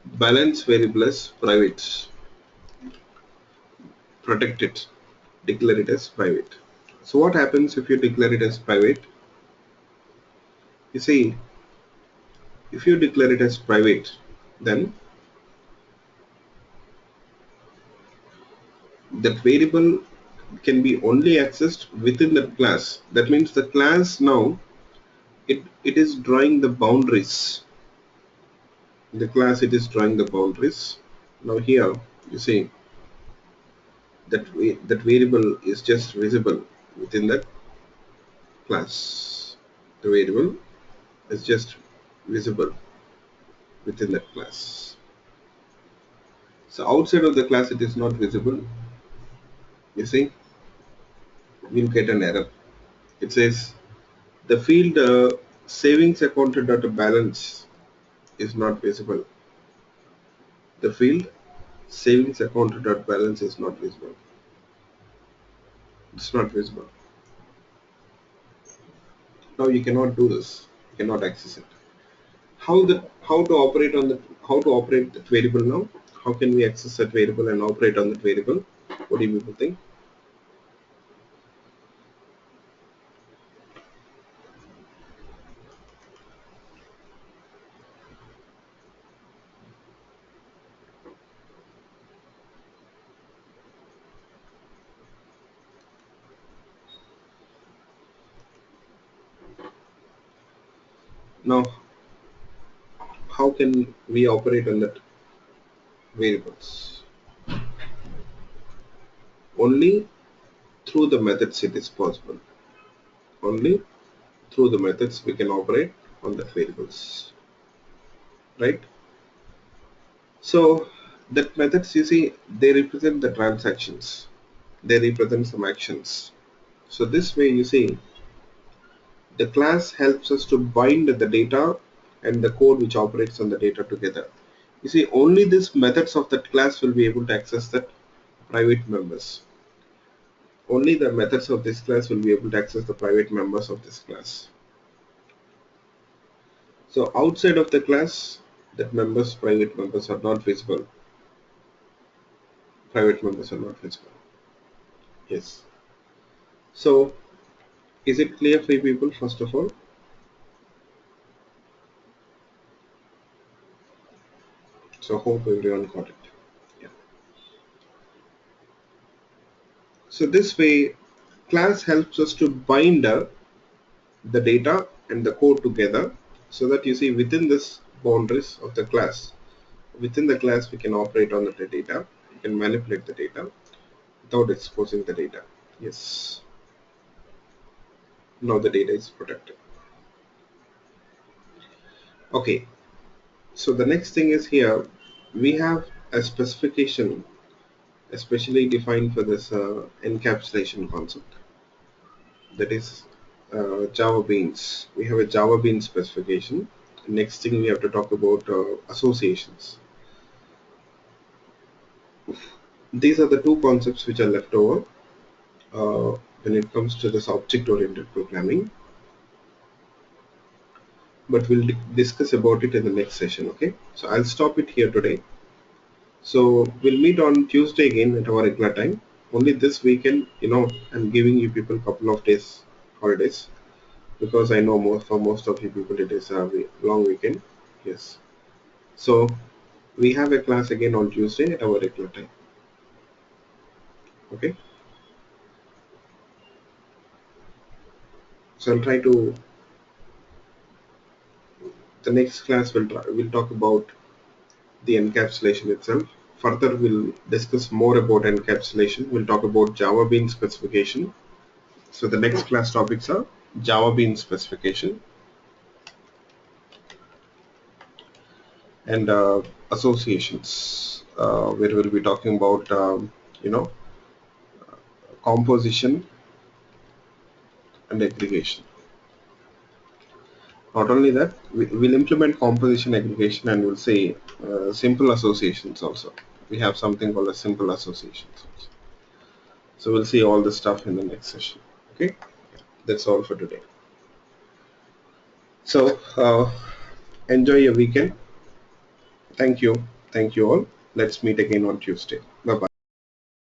balance variable as private. Protect it. Declare it as private. So what happens if you declare it as private? You see, if you declare it as private, then that variable can be only accessed within that class. That means the class now it is drawing the boundaries. The class it is drawing the boundaries. Now here you see that that variable is just visible within that class. The variable is just visible within that class. So outside of the class it is not visible. You see, we'll get an error. It says the field savings account data balance is not visible. The field savings account dot balance is not visible. It's not visible. Now you cannot do this. You cannot access it. How to operate on the how to operate that variable now? How can we access that variable and operate on that variable? What do you people think? Now, how can we operate on that variables? Only through the methods it is possible. Only through the methods we can operate on the variables, right? So that methods, you see, they represent the transactions, they represent some actions. So this way, you see, the class helps us to bind the data and the code which operates on the data together. You see, only these methods of that class will be able to access that private members. Only the methods of this class will be able to access the private members of this class. So outside of the class, that private members are not visible. Private members are not visible. Yes. So is it clear for you people, first of all? So hope everyone got it. Yeah. So this way, class helps us to bind the data and the code together, so that you see within this boundaries of the class, within the class we can operate on the data, we can manipulate the data without exposing the data. Yes. Now the data is protected. Okay. So the next thing is here we have a specification especially defined for this encapsulation concept, that is Java beans. We have a Java bean specification. Next thing we have to talk about associations. These are the two concepts which are left over when it comes to this object-oriented programming. But we'll discuss about it in the next session. Okay, so I'll stop it here today. So we'll meet on Tuesday again at our regular time. Only this weekend, I'm giving you people a couple of days holidays, because I know for most of you people it is a long weekend. Yes. So we have a class again on Tuesday at our regular time. Okay. So I'll try to. The next class we'll talk about the encapsulation itself. Further, we'll discuss more about encapsulation. We'll talk about Java Bean specification. So the next class topics are Java Bean specification and associations, where we'll be talking about you know composition and aggregation. Not only that, we'll implement composition aggregation, and we'll say simple associations also. We have something called as simple associations also. So we'll see all this stuff in the next session. Okay, that's all for today. So enjoy your weekend. Thank you all. Let's meet again on Tuesday. Bye bye.